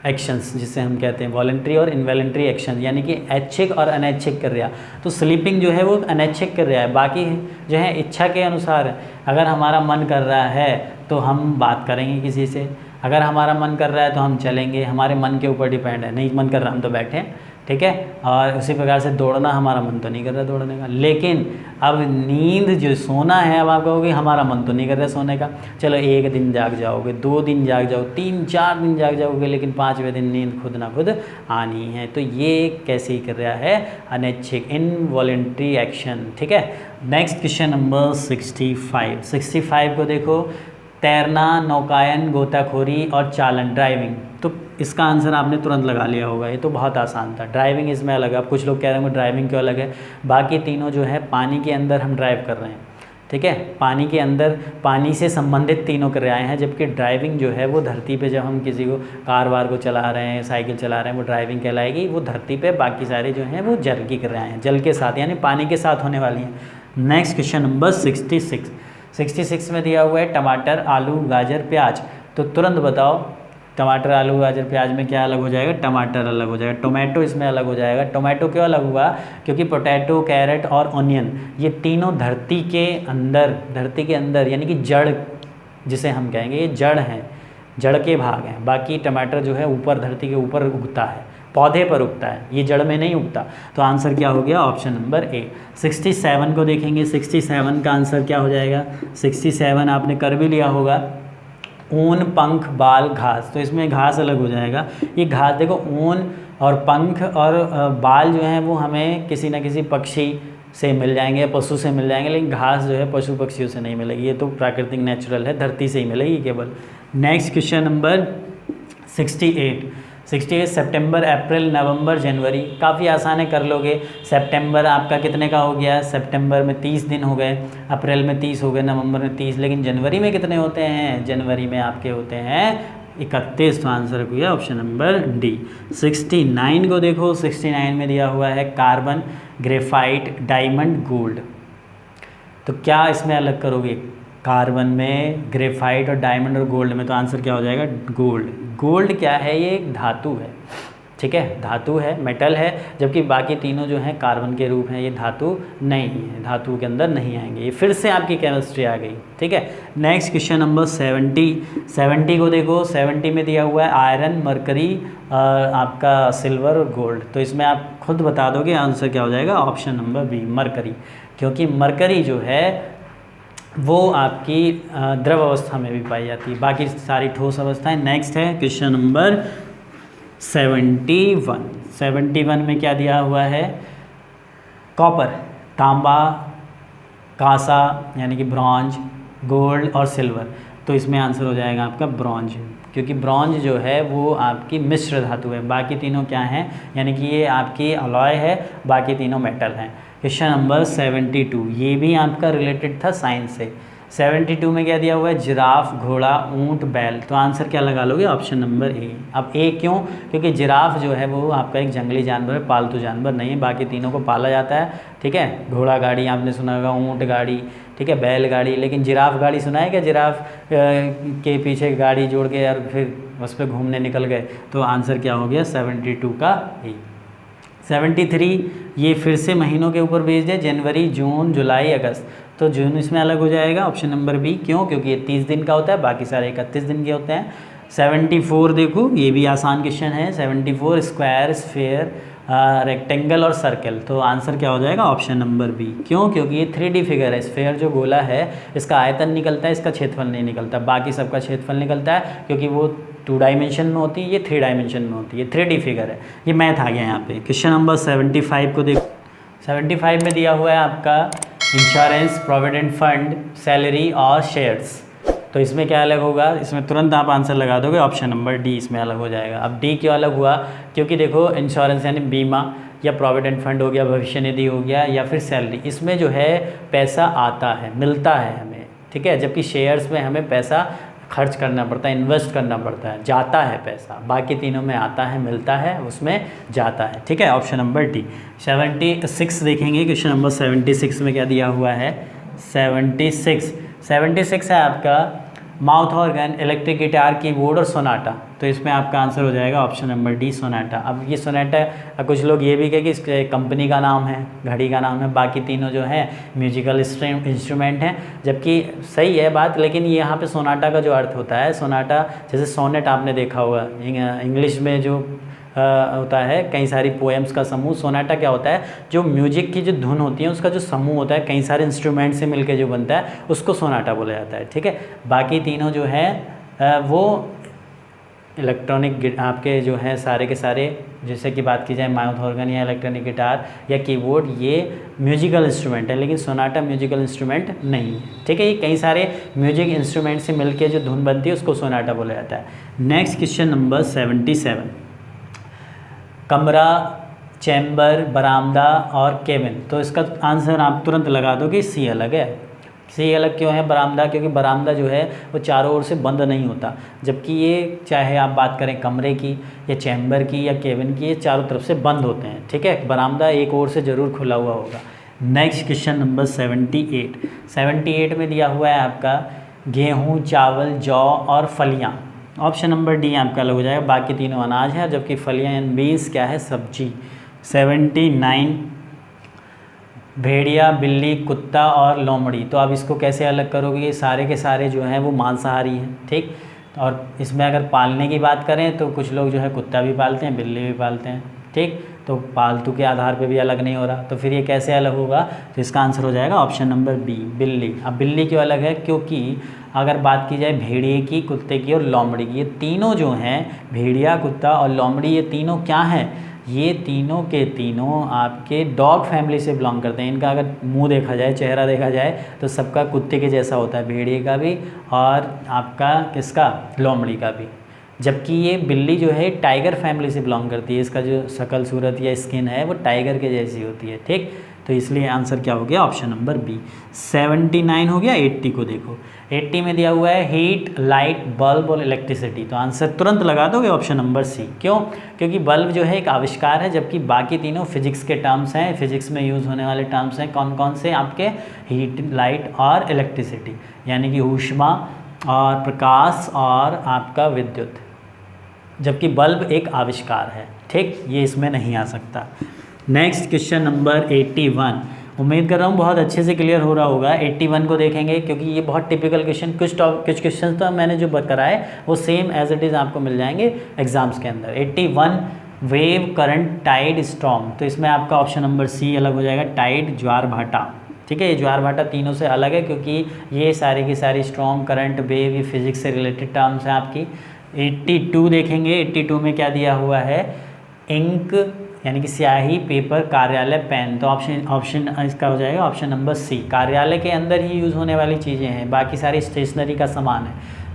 एक्शंस जिसे हम कहते हैं, वॉलंटरी और इनवॉलंटरी एक्शन, यानी कि ऐच्छिक और अनैच्छिक क्रिया। तो स्लीपिंग जो है वो अनैच्छिक क्रिया है, बाकी जो है इच्छा के अनुसार। अगर हमारा मन कर रहा है तो हम बात करेंगे किसी से, अगर हमारा मन कर रहा है तो हम चलेंगे, हमारे मन के ऊपर डिपेंड है। नहीं मन कर रहा हम तो बैठे, ठीक है। और उसी प्रकार से दौड़ना, हमारा मन तो नहीं कर रहा दौड़ने का, लेकिन अब नींद जो सोना है, अब आप कहोगे हमारा मन तो नहीं कर रहा सोने का, चलो 1 दिन जाग जाओगे, 2 दिन जाग जाओ, 3-4 दिन जाग जाओगे, लेकिन 5वें दिन नींद खुद ना खुद आनी है। तो ये कैसे कर रहा है, अनैच्छिक, इनवॉलंटरी एक्शन, ठीक है। नेक्स्ट क्वेश्चन नंबर 65 को देखो, तैरना, नौकायन, गोताखोरी और चालन, ड्राइविंग। तो इसका आंसर आपने तुरंत लगा लिया होगा, ये तो बहुत आसान था। ड्राइविंग इसमें अलग है। अब कुछ लोग कह रहे हैं ड्राइविंग क्यों अलग है, बाकी तीनों जो है पानी के अंदर हम ड्राइव कर रहे हैं, ठीक है। पानी के अंदर पानी से संबंधित तीनों क्रियाएं हैं, जबकि ड्राइविंग जो है वो धरती पे जब हम किसी को कार वार को चला रहे हैं, साइकिल चला रहे हैं, वो ड्राइविंग कहलाएगी। वो धरती पे बाकी सारे जो हैं वो जल की क्रियाएँ हैं, जल के साथ यानी पानी के साथ होने वाली हैं। नेक्स्ट क्वेश्चन नंबर 66 में दिया हुआ है टमाटर, आलू, गाजर, प्याज। तो तुरंत बताओ टमाटर, आलू, गाजर, प्याज में क्या अलग हो जाएगा, टमाटर अलग हो जाएगा, टोमेटो इसमें अलग हो जाएगा। टोमेटो क्यों अलग हुआ, क्योंकि पोटैटो, कैरेट और ऑनियन ये तीनों धरती के अंदर यानी कि जड़ जिसे हम कहेंगे, ये जड़ हैं, जड़ के भाग हैं। बाकी टमाटर जो है ऊपर धरती के ऊपर उगता है, पौधे पर उगता है, ये जड़ में नहीं उगता। तो आंसर क्या हो गया, ऑप्शन नंबर ए। 67 को देखेंगे, 67 का आंसर क्या हो जाएगा, 67 आपने कर भी लिया होगा, ऊन, पंख, बाल, घास। तो इसमें घास अलग हो जाएगा। ये घास देखो, ऊन और पंख और बाल जो हैं वो हमें किसी न किसी पक्षी से मिल जाएंगे, पशु से मिल जाएंगे, लेकिन घास जो है पशु पक्षियों से नहीं मिलेगी, ये तो प्राकृतिक नेचुरल है, धरती से ही मिलेगी केवल। नेक्स्ट क्वेश्चन नंबर 68 सितंबर, अप्रैल, नवंबर, जनवरी। काफ़ी आसान है, कर लोगे। सितंबर आपका कितने का हो गया, सितंबर में 30 दिन हो गए, अप्रैल में 30 हो गए, नवंबर में 30, लेकिन जनवरी में कितने होते हैं, जनवरी में आपके होते हैं 31। तो आंसर हो गया ऑप्शन नंबर डी। 69 को देखो, 69 में दिया हुआ है कार्बन, ग्रेफाइट, डायमंड, गोल्ड। तो क्या इसमें अलग करोगे, कार्बन में, ग्रेफाइट और डायमंड और गोल्ड में, तो आंसर क्या हो जाएगा, गोल्ड। गोल्ड क्या है, ये एक धातु है, ठीक है, धातु है, मेटल है, जबकि बाकी तीनों जो हैं कार्बन के रूप हैं, ये धातु नहीं है, धातु के अंदर नहीं आएंगे। ये फिर से आपकी केमिस्ट्री आ गई, ठीक है। नेक्स्ट क्वेश्चन नंबर 70 को देखो, 70 में दिया हुआ है आयरन, मरकरी, आपका सिल्वर और गोल्ड। तो इसमें आप खुद बता दोगे आंसर क्या हो जाएगा, ऑप्शन नंबर बी, मरकरी। क्योंकि मरकरी जो है वो आपकी द्रव अवस्था में भी पाई जाती है, बाकी सारी ठोस अवस्थाएं। नेक्स्ट है क्वेश्चन नंबर 71 में क्या दिया हुआ है, कॉपर, तांबा, कांसा यानी कि ब्रॉन्ज, गोल्ड और सिल्वर। तो इसमें आंसर हो जाएगा आपका ब्रॉन्ज, क्योंकि ब्रॉन्ज जो है वो आपकी मिश्र धातु है, बाकी तीनों क्या हैं, यानी कि ये आपकी अलॉय है, बाकी तीनों मेटल हैं। क्वेश्चन नंबर 72, ये भी आपका रिलेटेड था साइंस से। 72 में क्या दिया हुआ है, जिराफ, घोड़ा, ऊंट, बैल। तो आंसर क्या लगा लोगे, ऑप्शन नंबर ए। अब ए क्यों, क्योंकि जिराफ जो है वो आपका एक जंगली जानवर है, पालतू जानवर नहीं है, बाकी तीनों को पाला जाता है, ठीक है। घोड़ा गाड़ी आपने सुना होगा, ऊंट गाड़ी, ठीक है, बैल गाड़ी, लेकिन जिराफ गाड़ी सुना है क्या, जिराफ के पीछे गाड़ी जोड़ के और फिर उस पर घूमने निकल गए। तो आंसर क्या हो गया, 72 का ए। 73 ये फिर से महीनों के ऊपर भेज दिया, जनवरी, जून, जुलाई, अगस्त। तो जून इसमें अलग हो जाएगा, ऑप्शन नंबर बी। क्यों, क्योंकि ये 30 दिन का होता है, बाकी सारे 31 दिन के होते हैं। 74 देखो, ये भी आसान क्वेश्चन है। 74 स्क्वायर, स्फेयर, रेक्टेंगल और सर्कल। तो आंसर क्या हो जाएगा, ऑप्शन नंबर बी। क्यों, क्योंकि ये 3D फिगर है। स्फेयर जो गोला है इसका आयतन निकलता है, इसका क्षेत्रफल नहीं निकलता, बाकी सबका क्षेत्रफल निकलता है, क्योंकि वो 2 डायमेंशन में होती है, ये 3 डायमेंशन में होती है, 3D फिगर है। ये मैथ आ गया यहाँ पे। क्वेश्चन नंबर 75 को देखो, 75 में दिया हुआ है आपका इंश्योरेंस, प्रोविडेंट फंड, सैलरी और शेयर्स। तो इसमें क्या अलग होगा, इसमें तुरंत आप आंसर लगा दोगे, ऑप्शन नंबर डी इसमें अलग हो जाएगा। अब डी क्यों अलग हुआ, क्योंकि देखो इंश्योरेंस यानी बीमा, या प्रोविडेंट फंड हो गया, भविष्य निधि हो गया, या फिर सैलरी, इसमें जो है पैसा आता है, मिलता है हमें, ठीक है, जबकि शेयर्स में हमें पैसा खर्च करना पड़ता है, इन्वेस्ट करना पड़ता है, जाता है पैसा। बाकी तीनों में आता है, मिलता है, उसमें जाता है। ठीक है, ऑप्शन नंबर डी। 76 देखेंगे, क्वेश्चन नंबर 76 में क्या दिया हुआ है। 76 है आपका mouth organ, electric guitar, keyboard और सोनाटा। तो इसमें आपका आंसर हो जाएगा ऑप्शन नंबर डी, सोनाटा। अब ये सोनाटा कुछ लोग ये भी कहे कि इसके कंपनी का नाम है, घड़ी का नाम है, बाकी तीनों जो है म्यूजिकल इंस्ट्रूमेंट हैं, जबकि सही है बात, लेकिन यहाँ पे सोनाटा का जो अर्थ होता है, सोनाटा जैसे सोनेट आपने देखा होगा इंग्लिश में जो होता है कई सारी पोएम्स का समूह, सोनाटा क्या होता है, जो म्यूजिक की जो धुन होती है उसका जो समूह होता है, कई सारे इंस्ट्रूमेंट से मिलके जो बनता है उसको सोनाटा बोला जाता है। ठीक है, बाकी तीनों जो है वो इलेक्ट्रॉनिक आपके जो हैं सारे के सारे, जैसे कि बात की जाए माउथ ऑर्गन या इलेक्ट्रॉनिक गिटार या कीबोर्ड, ये म्यूजिकल इंस्ट्रूमेंट है, लेकिन सोनाटा म्यूजिकल इंस्ट्रूमेंट नहीं है। ठीक है, ये कई सारे म्यूजिक इंस्ट्रूमेंट से मिलके जो धुन बनती है उसको सोनाटा बोला जाता है। नेक्स्ट क्वेश्चन नंबर 77, कमरा, चैम्बर, बरामदा और केबिन। तो इसका आंसर आप तुरंत लगा दो कि सी अलग है। सी अलग क्यों है बरामदा, क्योंकि बरामदा जो है वो चारों ओर से बंद नहीं होता, जबकि ये चाहे आप बात करें कमरे की या चैम्बर की या केबिन की, ये चारों तरफ से बंद होते हैं। ठीक है, बरामदा एक ओर से ज़रूर खुला हुआ होगा। नेक्स्ट क्वेश्चन नंबर 78 में दिया हुआ है आपका गेहूँ, चावल, जौ और फलियाँ। ऑप्शन नंबर डी आपका लग हो जाएगा, बाकी तीनों अनाज है, जबकि फलियाँ एंड बीन्स क्या है, सब्जी। 79 भेड़िया, बिल्ली, कुत्ता और लोमड़ी। तो आप इसको कैसे अलग करोगे, ये सारे के सारे जो हैं वो मांसाहारी हैं। ठीक, और इसमें अगर पालने की बात करें तो कुछ लोग जो है कुत्ता भी पालते हैं, बिल्ली भी पालते हैं। ठीक, तो पालतू के आधार पे भी अलग नहीं हो रहा, तो फिर ये कैसे अलग होगा, तो इसका आंसर हो जाएगा ऑप्शन नंबर बी, बिल्ली। अब बिल्ली क्यों अलग है, क्योंकि अगर बात की जाए भेड़िए की, कुत्ते की और लोमड़ी की, ये तीनों जो हैं, भेड़िया, कुत्ता और लोमड़ी, ये तीनों क्या हैं, ये तीनों के तीनों आपके डॉग फैमिली से बिलोंग करते हैं। इनका अगर मुंह देखा जाए, चेहरा देखा जाए, तो सबका कुत्ते के जैसा होता है, भेड़िए का भी और आपका किसका, लोमड़ी का भी। जबकि ये बिल्ली जो है टाइगर फैमिली से बिलोंग करती है, इसका जो शक्ल सूरत या स्किन है वो टाइगर के जैसी होती है। ठीक, तो इसलिए आंसर क्या हो गया, ऑप्शन नंबर बी। 79 हो गया। 80 को देखो, 80 में दिया हुआ है हीट, लाइट, बल्ब और इलेक्ट्रिसिटी। तो आंसर तुरंत लगा दोगे ऑप्शन नंबर सी। क्यों, क्योंकि बल्ब जो है एक आविष्कार है, जबकि बाकी तीनों फिजिक्स के टर्म्स हैं, फिजिक्स में यूज़ होने वाले टर्म्स हैं। कौन कौन से, आपके हीट, लाइट और इलेक्ट्रिसिटी, यानी कि ऊष्मा और प्रकाश और आपका विद्युत, जबकि बल्ब एक आविष्कार है। ठीक, ये इसमें नहीं आ सकता। नेक्स्ट क्वेश्चन नंबर 81, उम्मीद कर रहा हूँ बहुत अच्छे से क्लियर हो रहा होगा। 81 को देखेंगे, क्योंकि ये बहुत टिपिकल क्वेश्चन, कुछ क्वेश्चन तो मैंने जो कराए वो सेम एज इट इज़ आपको मिल जाएंगे एग्जाम्स के अंदर। 81 वेव, करंट, टाइड, स्टॉर्म। तो इसमें आपका ऑप्शन नंबर सी अलग हो जाएगा, टाइड, ज्वार भाटा। ठीक है, ये ज्वार भाटा तीनों से अलग है, क्योंकि ये सारी की सारी स्टॉर्म, करंट, वेव, ये फिजिक्स से रिलेटेड टर्म्स हैं आपकी। 82 देखेंगे, 82 में क्या दिया हुआ है, इंक यानी कि स्याही, पेपर, कार्यालय, पेन। तो ऑप्शन इसका हो जाएगा ऑप्शन नंबर सी, कार्यालय के अंदर ही यूज़ होने वाली चीज़ें हैं, बाकी सारी स्टेशनरी का सामान है।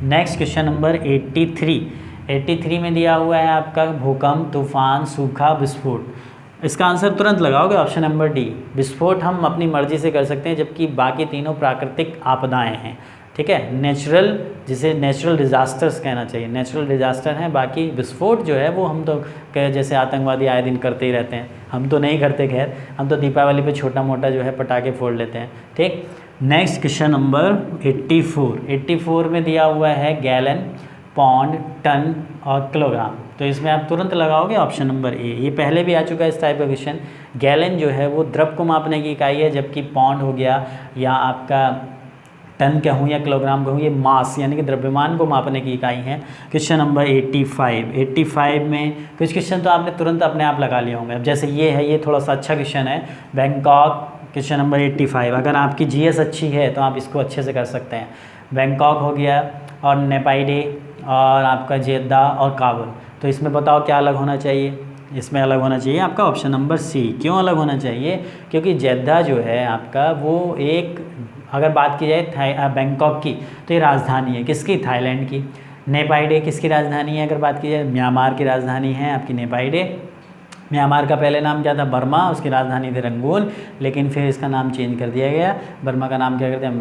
नेक्स्ट क्वेश्चन नंबर 83 में दिया हुआ है आपका भूकंप, तूफान, सूखा, विस्फोट। इसका आंसर तुरंत लगाओगे ऑप्शन नंबर डी, विस्फोट हम अपनी मर्जी से कर सकते हैं, जबकि बाकी तीनों प्राकृतिक आपदाएं हैं। ठीक है, नेचुरल, जिसे नेचुरल डिज़ास्टर्स कहना चाहिए, नेचुरल डिज़ास्टर हैं। बाकी विस्फोट जो है वो हम तो जैसे आतंकवादी आए दिन करते ही रहते हैं, हम तो नहीं करते, खैर हम तो दीपावली पे छोटा मोटा जो है पटाखे फोड़ लेते हैं। ठीक, नेक्स्ट क्वेश्चन नंबर 84 में दिया हुआ है गैलन, पौंड, टन और किलोग्राम। तो इसमें आप तुरंत लगाओगे ऑप्शन नंबर ए। ये पहले भी आ चुका है इस टाइप का क्वेश्चन। गैलन जो है वो द्रव को मापने की इकाई है, जबकि पौंड हो गया या आपका टन कहूँ या किलोग्राम कहूँ, ये मास यानी कि द्रव्यमान को मापने की इकाई है। क्वेश्चन नंबर 85 में कुछ क्वेश्चन तो आपने तुरंत अपने आप लगा लिए होंगे। अब जैसे ये है, ये थोड़ा सा अच्छा क्वेश्चन है, बैंकॉक। क्वेश्चन नंबर 85, अगर आपकी जीएस अच्छी है तो आप इसको अच्छे से कर सकते हैं। बैंकॉक हो गया और नेपाइडे और आपका जेद्दा और काबुल। तो इसमें बताओ क्या अलग होना चाहिए, इसमें अलग होना चाहिए आपका ऑप्शन नंबर सी। क्यों अलग होना चाहिए, क्योंकि जेद्दा जो है आपका वो एक, अगर बात की जाए बैंकॉक की, तो ये राजधानी है किसकी, थाईलैंड की। नेपाइडे किसकी राजधानी है, अगर बात की जाए म्यांमार की राजधानी है आपकी नेपाइडे। म्यांमार का पहले नाम क्या था, बर्मा, उसकी राजधानी थी रंगून, लेकिन फिर इसका नाम चेंज कर दिया गया, बर्मा का नाम क्या कर दिया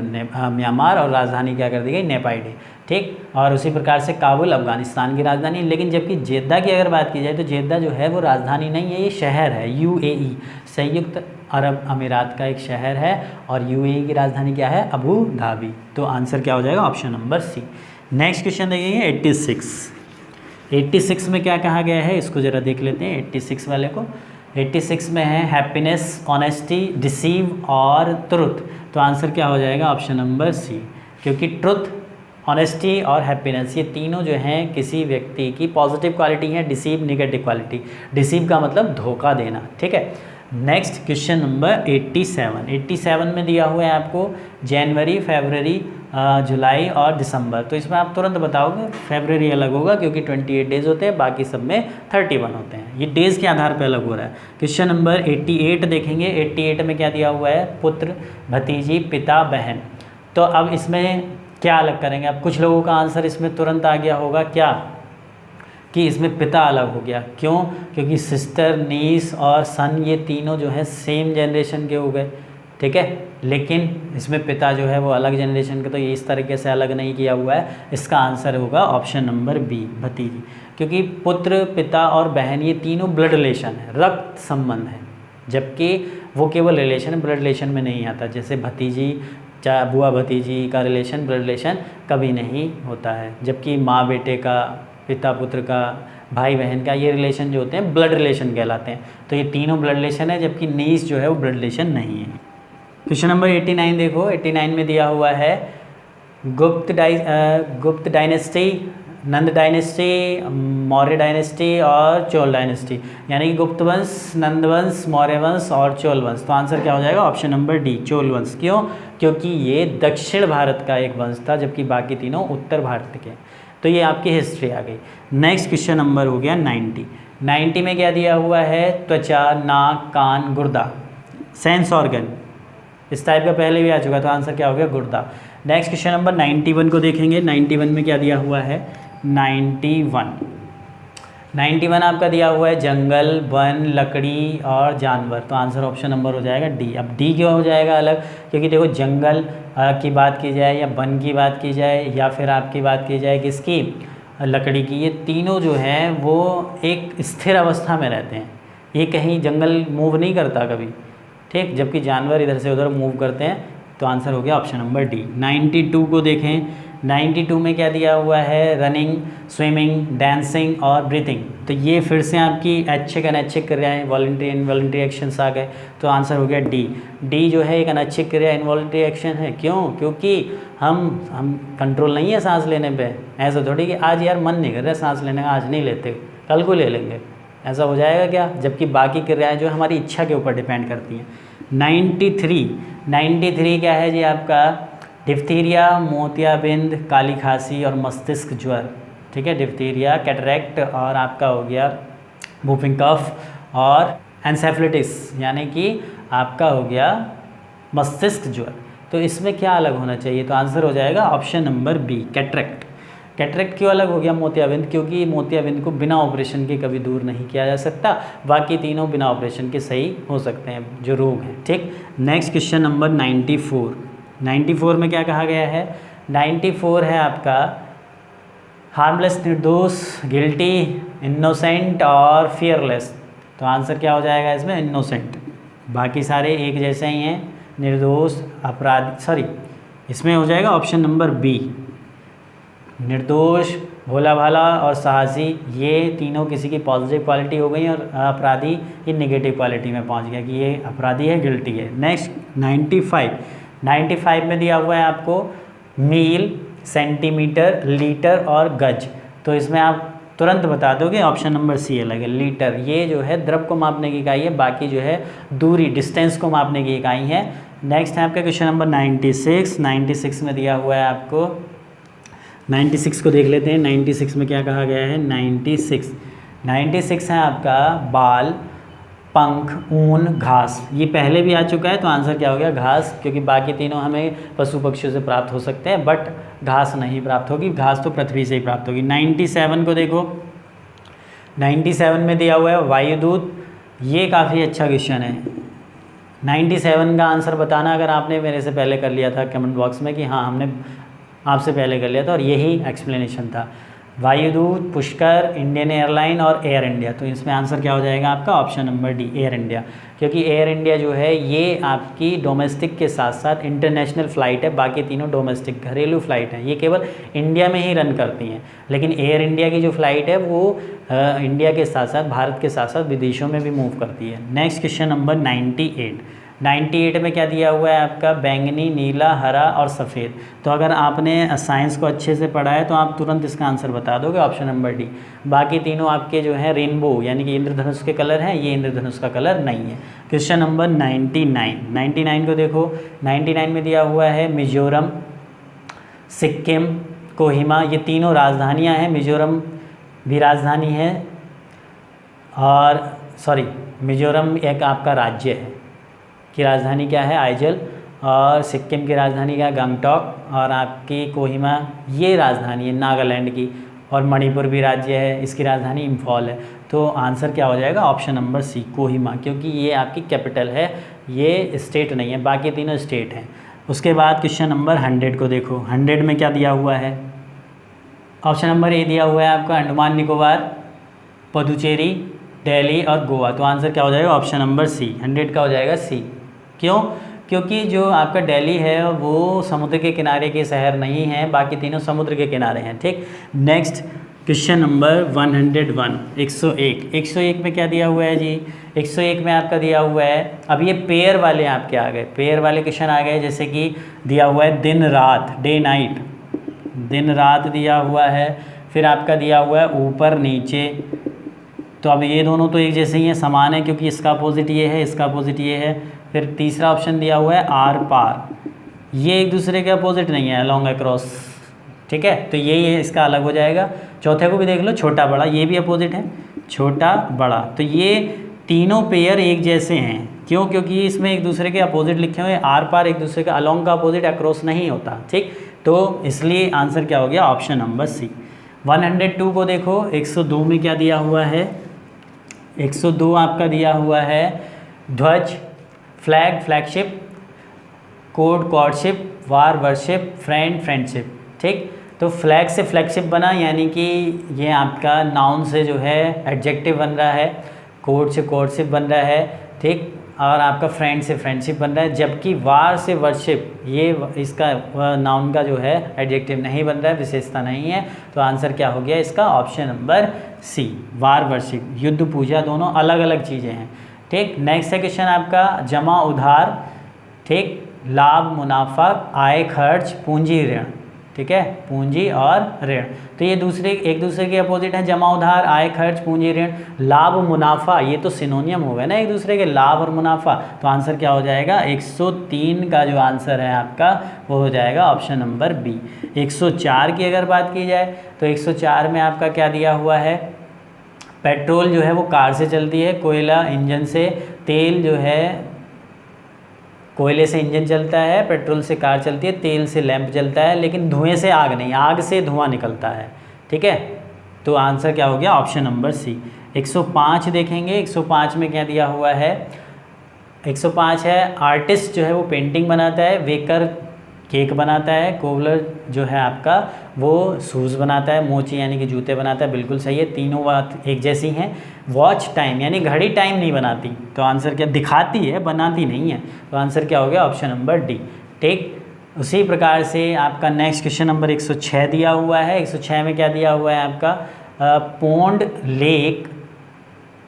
म्यांमार, और राजधानी क्या कर दी गई, नेपाइडे, ठीक। और उसी प्रकार से काबुल अफगानिस्तान की राजधानी। लेकिन जबकि जेद्दा की अगर बात की जाए तो जेद्दा जो है वो राजधानी नहीं है, ये शहर है, यूएई, संयुक्त अरब अमीरात का एक शहर है, और यूएई की राजधानी क्या है, अबू धाबी। तो आंसर क्या हो जाएगा, option number C. Next question देखेंगे 86 में क्या कहा गया है, इसको ज़रा देख लेते हैं 86 वाले को। 86 में है हैप्पीनेस, ऑनेस्टी, डिसीव और ट्रुथ। तो आंसर क्या हो जाएगा, ऑप्शन नंबर सी, क्योंकि ट्रुथ, ऑनेस्टी और हैप्पीनेस ये तीनों जो हैं किसी व्यक्ति की पॉजिटिव क्वालिटी हैं, डिसीव नेगेटिव क्वालिटी। डिसीव का मतलब धोखा देना, ठीक है। नेक्स्ट क्वेश्चन नंबर 87 में दिया हुआ है आपको जनवरी, फरवरी, जुलाई और दिसंबर। तो इसमें आप तुरंत बताओगे, फरवरी अलग होगा क्योंकि 28 डेज़ होते हैं, बाकी सब में 31 होते हैं, ये डेज़ के आधार पर अलग हो रहा है। क्वेश्चन नंबर 88 देखेंगे। 88 में क्या दिया हुआ है, पुत्र, भतीजी, पिता, बहन। तो अब इसमें क्या अलग करेंगे, अब कुछ लोगों का आंसर इसमें तुरंत आ गया होगा क्या, कि इसमें पिता अलग हो गया। क्यों, क्योंकि सिस्टर, नीस और सन ये तीनों जो है सेम जनरेशन के हो गए, ठीक है। लेकिन इसमें पिता जो है वो अलग जनरेशन के, तो ये इस तरीके से अलग नहीं किया हुआ है। इसका आंसर होगा ऑप्शन नंबर बी, भतीजी, क्योंकि पुत्र, पिता और बहन ये तीनों ब्लड रिलेशन है, रक्त संबंध है, जबकि वो केवल रिलेशन ब्लड रिलेशन में नहीं आता। जैसे भतीजी, चाहे बुआ भतीजी का रिलेशन ब्लड रिलेशन कभी नहीं होता है, जबकि माँ बेटे का, पिता पुत्र का, भाई बहन का, ये रिलेशन जो होते हैं ब्लड रिलेशन कहलाते हैं। तो ये तीनों ब्लड रिलेशन है, जबकि नीस जो है वो ब्लड रिलेशन नहीं है। क्वेश्चन नंबर 89 देखो। 89 में दिया हुआ है गुप्त डायनेस्टी, नंद डायनेस्टी, मौर्य डायनेस्टी और चोल डायनेस्टी, यानी कि गुप्त वंश, नंद वंश, मौर्य वंश और चोल वंश। तो आंसर क्या हो जाएगा, ऑप्शन नंबर डी, चोल वंश। क्यों, क्योंकि ये दक्षिण भारत का एक वंश था, जबकि बाकी तीनों उत्तर भारत के। तो ये आपकी हिस्ट्री आ गई। नेक्स्ट क्वेश्चन नंबर हो गया 90 में क्या दिया हुआ है, त्वचा, नाक, कान, गुर्दा, सेंस ऑर्गन, इस टाइप का पहले भी आ चुका, तो आंसर क्या हो गया, गुर्दा। नेक्स्ट क्वेश्चन नंबर 91 को देखेंगे। 91 में क्या दिया हुआ है, 91 आपका दिया हुआ है जंगल, वन, लकड़ी और जानवर। तो आंसर ऑप्शन नंबर हो जाएगा डी। अब डी क्यों हो जाएगा अलग, क्योंकि देखो जंगल की बात की जाए या वन की बात की जाए या फिर आपकी बात की जाए किसकी, लकड़ी की, ये तीनों जो हैं वो एक स्थिर अवस्था में रहते हैं, ये कहीं जंगल मूव नहीं करता कभी, ठीक, जबकि जानवर इधर से उधर मूव करते हैं। तो आंसर हो गया ऑप्शन नंबर डी। 92 को देखें। 92 में क्या दिया हुआ है, रनिंग, स्विमिंग, डांसिंग और ब्रीथिंग। तो ये फिर से आपकी ऐच्छिक अनैच्छिक क्रियाएं, वॉलंटरी इनवॉलंटरी एक्शंस आ गए। तो आंसर हो गया डी। डी जो है एक अनैच्छिक क्रिया, इनवॉलंटरी एक्शन है। क्यों, क्योंकि हम कंट्रोल नहीं है सांस लेने पे। ऐसा थोड़ी कि आज यार मन नहीं कर रहा सांस लेने का, आज नहीं लेते, कल को ले लेंगे, ऐसा हो जाएगा क्या, जबकि बाकी क्रियाएं जो हमारी इच्छा के ऊपर डिपेंड करती हैं। 93 क्या है जी आपका, डिप्थीरिया, मोतियाबिंद, काली खांसी और मस्तिष्क ज्वर, ठीक है। डिप्थीरिया, कैटरेक्ट और आपका हो गया वूफिंग कफ और एन्सेफेलाइटिस, यानी कि आपका हो गया मस्तिष्क ज्वर। तो इसमें क्या अलग होना चाहिए, तो आंसर हो जाएगा option number B, cataract. Cataract क्यों अलग हो गया मोतियाबिंद, क्योंकि मोतियाबिंद को बिना ऑपरेशन के कभी दूर नहीं किया जा सकता, बाकी तीनों बिना ऑपरेशन के सही हो सकते हैं जो रोग हैं, ठीक। नेक्स्ट क्वेश्चन नंबर 94 में क्या कहा गया है, 94 है आपका हार्मलेस, निर्दोष, गिल्टी, इनोसेंट और फियरलेस। तो आंसर क्या हो जाएगा इसमें, इनोसेंट। बाकी सारे एक जैसे ही हैं, निर्दोष, अपराधी, इसमें हो जाएगा ऑप्शन नंबर बी, निर्दोष, भोला भाला और साहसी, ये तीनों किसी की पॉजिटिव क्वालिटी हो गई, और अपराधी ये नेगेटिव क्वालिटी में पहुंच गया कि ये अपराधी है, गिल्टी है। नेक्स्ट 95 में दिया हुआ है आपको मील, सेंटीमीटर, लीटर और गज। तो इसमें आप तुरंत बता दोगे ऑप्शन नंबर सी अलग है, लीटर। ये जो है द्रव को मापने की इकाई है, बाकी जो है दूरी, डिस्टेंस को मापने की इकाई है। नेक्स्ट है आपका क्वेश्चन नंबर 96 में दिया हुआ है आपको, 96 को देख लेते हैं। 96 में क्या कहा गया है, 96 है आपका बाल, पंख, ऊन, घास। ये पहले भी आ चुका है, तो आंसर क्या हो गया, घास, क्योंकि बाकी तीनों हमें पशु पक्षियों से प्राप्त हो सकते हैं, बट घास नहीं प्राप्त होगी, घास तो पृथ्वी से ही प्राप्त होगी। 97 को देखो। 97 में दिया हुआ है वायुदूत, ये काफ़ी अच्छा क्वेश्चन है। 97 का आंसर बताना अगर आपने मेरे से पहले कर लिया था कमेंट बॉक्स में कि हाँ हमने आपसे पहले कर लिया था और यही एक्सप्लेनेशन था। वायुदूत, पुष्कर, इंडियन एयरलाइन और एयर इंडिया। तो इसमें आंसर क्या हो जाएगा आपका? Option number D, air India. क्योंकि एयर इंडिया जो है ये आपकी डोमेस्टिक के साथ साथ इंटरनेशनल फ़्लाइट है, बाकी तीनों डोमेस्टिक घरेलू फ़्लाइट हैं, ये केवल इंडिया में ही रन करती हैं। लेकिन एयर इंडिया की जो फ़्लाइट है वो इंडिया के साथ साथ, भारत के साथ साथ विदेशों में भी मूव करती है। नेक्स्ट क्वेश्चन नंबर 98 में क्या दिया हुआ है आपका? बैंगनी, नीला, हरा और सफ़ेद। तो अगर आपने साइंस को अच्छे से पढ़ा है तो आप तुरंत इसका आंसर बता दोगे, ऑप्शन नंबर डी। बाकी तीनों आपके जो हैं रेनबो यानी कि इंद्रधनुष के कलर हैं, ये इंद्रधनुष का कलर नहीं है। क्वेश्चन नंबर 99 को देखो। 99 में दिया हुआ है मिजोरम, सिक्किम, कोहिमा, ये तीनों राजधानियाँ हैं। मिजोरम भी राजधानी है और मिजोरम एक आपका राज्य है की राजधानी क्या है? आइजल। और सिक्किम की राजधानी क्या है? गंगटोक। और आपकी कोहिमा ये राजधानी है नागालैंड की। और मणिपुर भी राज्य है, इसकी राजधानी इम्फॉल है। तो आंसर क्या हो जाएगा? ऑप्शन नंबर सी, कोहिमा, क्योंकि ये आपकी कैपिटल है, ये स्टेट नहीं है, बाकी तीनों स्टेट हैं। उसके बाद क्वेश्चन नंबर 100 को देखो। 100 में क्या दिया हुआ है? ऑप्शन नंबर ए दिया हुआ है आपका अंडमान निकोबार, पुदुचेरी, दिल्ली और गोवा। तो आंसर क्या हो जाएगा? ऑप्शन नंबर सी, 100 का हो जाएगा सी। क्यों? क्योंकि जो आपका दिल्ली है वो समुद्र के किनारे के शहर नहीं है, बाकी तीनों समुद्र के किनारे हैं। ठीक, नेक्स्ट क्वेश्चन नंबर 101, 101 में क्या दिया हुआ है जी? 101 में आपका दिया हुआ है, अब ये पेयर वाले आपके आ गए, पेयर वाले क्वेश्चन आ गए। जैसे कि दिया हुआ है दिन रात, डे नाइट, दिन रात दिया हुआ है। फिर आपका दिया हुआ है ऊपर नीचे। तो अब ये दोनों तो एक जैसे ही हैं, समान है, क्योंकि इसका अपोजिट ये है, इसका अपोजिट ये है। फिर तीसरा ऑप्शन दिया हुआ है आर पार, ये एक दूसरे के अपोजिट नहीं है, अलॉन्ग अक्रॉस। ठीक है, तो ये इसका अलग हो जाएगा। चौथे को भी देख लो, छोटा बड़ा, ये भी अपोजिट है, छोटा बड़ा। तो ये तीनों पेयर एक जैसे हैं। क्यों? क्योंकि इसमें एक दूसरे के अपोजिट लिखे हुए हैं। आर पार एक दूसरे का, अलॉन्ग का अपोजिट अक्रॉस नहीं होता। ठीक, तो इसलिए आंसर क्या हो गया? ऑप्शन नंबर सी। 102 को देखो। 102 में क्या दिया हुआ है? 102 आपका दिया हुआ है ध्वज, फ्लैग फ्लैगशिप, कोड कॉर्डशिप, वार वर्शिप, फ्रेंड फ्रेंडशिप। ठीक, तो फ्लैग से फ्लैगशिप बना, यानी कि ये आपका नाउन से जो है एडजेक्टिव बन रहा है, कोड से कोर्डशिप बन रहा है। ठीक, और आपका फ्रेंड से फ्रेंडशिप बन रहा है। जबकि वार से वर्शिप, ये इसका नाउन का जो है एडजेक्टिव नहीं बन रहा है, विशेषता नहीं है। तो आंसर क्या हो गया इसका? ऑप्शन नंबर सी, वार वर्शिप, युद्ध पूजा, दोनों अलग अलग चीज़ें हैं। ठीक, नेक्स्ट है क्वेश्चन आपका जमा उधार। ठीक, लाभ मुनाफा, आय खर्च, पूंजी ऋण। ठीक है, पूंजी और ऋण, तो ये एक दूसरे के अपोजिट है। जमा उधार, आय खर्च, पूंजी ऋण। लाभ मुनाफा, ये तो सिनोनियम हो गए ना एक दूसरे के, लाभ और मुनाफा। तो आंसर क्या हो जाएगा? 103 का जो आंसर है आपका वो हो जाएगा ऑप्शन नंबर बी। 104 की अगर बात की जाए तो 104 में आपका क्या दिया हुआ है? पेट्रोल जो है वो कार से चलती है, कोयला इंजन से, तेल जो है कोयले से इंजन चलता है, पेट्रोल से कार चलती है, तेल से लैंप जलता है, लेकिन धुएं से आग नहीं, आग से धुआं निकलता है। ठीक है, तो आंसर क्या हो गया? ऑप्शन नंबर सी। 105 देखेंगे। 105 में क्या दिया हुआ है? 105 है आर्टिस्ट जो है वो पेंटिंग बनाता है, वेकर केक बनाता है, कोवलर जो है आपका वो शूज़ बनाता है, मोची यानी कि जूते बनाता है। बिल्कुल सही है, तीनों बात एक जैसी हैं। वॉच टाइम यानी घड़ी टाइम नहीं बनाती, तो आंसर क्या? दिखाती है, बनाती नहीं है। तो आंसर क्या हो गया? Option number D. ठीक, उसी प्रकार से आपका नेक्स्ट क्वेश्चन नंबर 106 दिया हुआ है। 106 में क्या दिया हुआ है आपका? Pond, lake,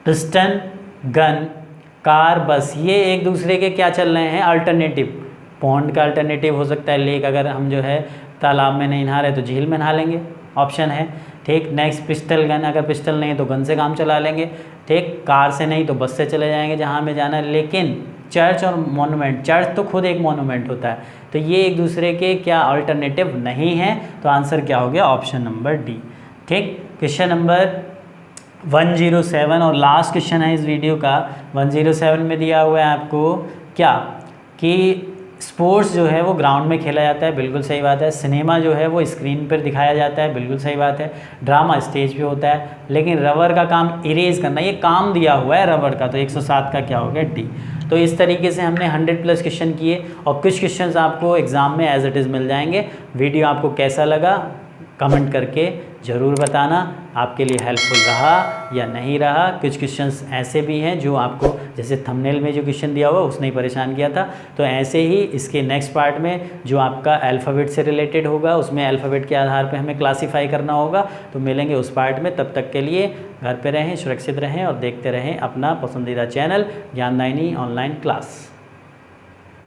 piston, gun, car, बस, ये एक दूसरे के क्या चल रहे हैं? अल्टरनेटिव। पॉन्ड का अल्टरनेटिव हो सकता है लेक, अगर हम जो है तालाब में नहीं नहा रहे तो झील में नहा लेंगे, ऑप्शन है। ठीक, नेक्स्ट पिस्टल गन, अगर पिस्टल नहीं तो गन से काम चला लेंगे। ठीक, कार से नहीं तो बस से चले जाएंगे जहाँ हमें जाना है। लेकिन चर्च और मोनूमेंट, चर्च तो खुद एक मोनूमेंट होता है, तो ये एक दूसरे के क्या अल्टरनेटिव नहीं है। तो आंसर क्या हो गया? Option number D. ठीक, क्वेश्चन नंबर 107 और लास्ट क्वेश्चन है इस वीडियो का। 107 में दिया हुआ है आपको क्या कि स्पोर्ट्स जो है वो ग्राउंड में खेला जाता है, बिल्कुल सही बात है। सिनेमा जो है वो स्क्रीन पर दिखाया जाता है, बिल्कुल सही बात है। ड्रामा स्टेज पे होता है। लेकिन रबर का काम इरेज करना, ये काम दिया हुआ है रबर का, तो 107 का क्या हो गया डी। तो इस तरीके से हमने 100+ क्वेश्चन किए और कुछ क्वेश्चंस आपको एग्ज़ाम में एज इट इज़ मिल जाएंगे। वीडियो आपको कैसा लगा कमेंट करके ज़रूर बताना, आपके लिए हेल्पफुल रहा या नहीं रहा। कुछ क्वेश्चंस ऐसे भी हैं जो आपको, जैसे थंबनेल में जो क्वेश्चन दिया हुआ उसने ही परेशान किया था, तो ऐसे ही इसके नेक्स्ट पार्ट में जो आपका अल्फ़ाबेट से रिलेटेड होगा उसमें अल्फ़ाबेट के आधार पे हमें क्लासीफाई करना होगा। तो मिलेंगे उस पार्ट में, तब तक के लिए घर पे रहें, सुरक्षित रहें और देखते रहें अपना पसंदीदा चैनल ज्ञानदायिनी ऑनलाइन क्लास।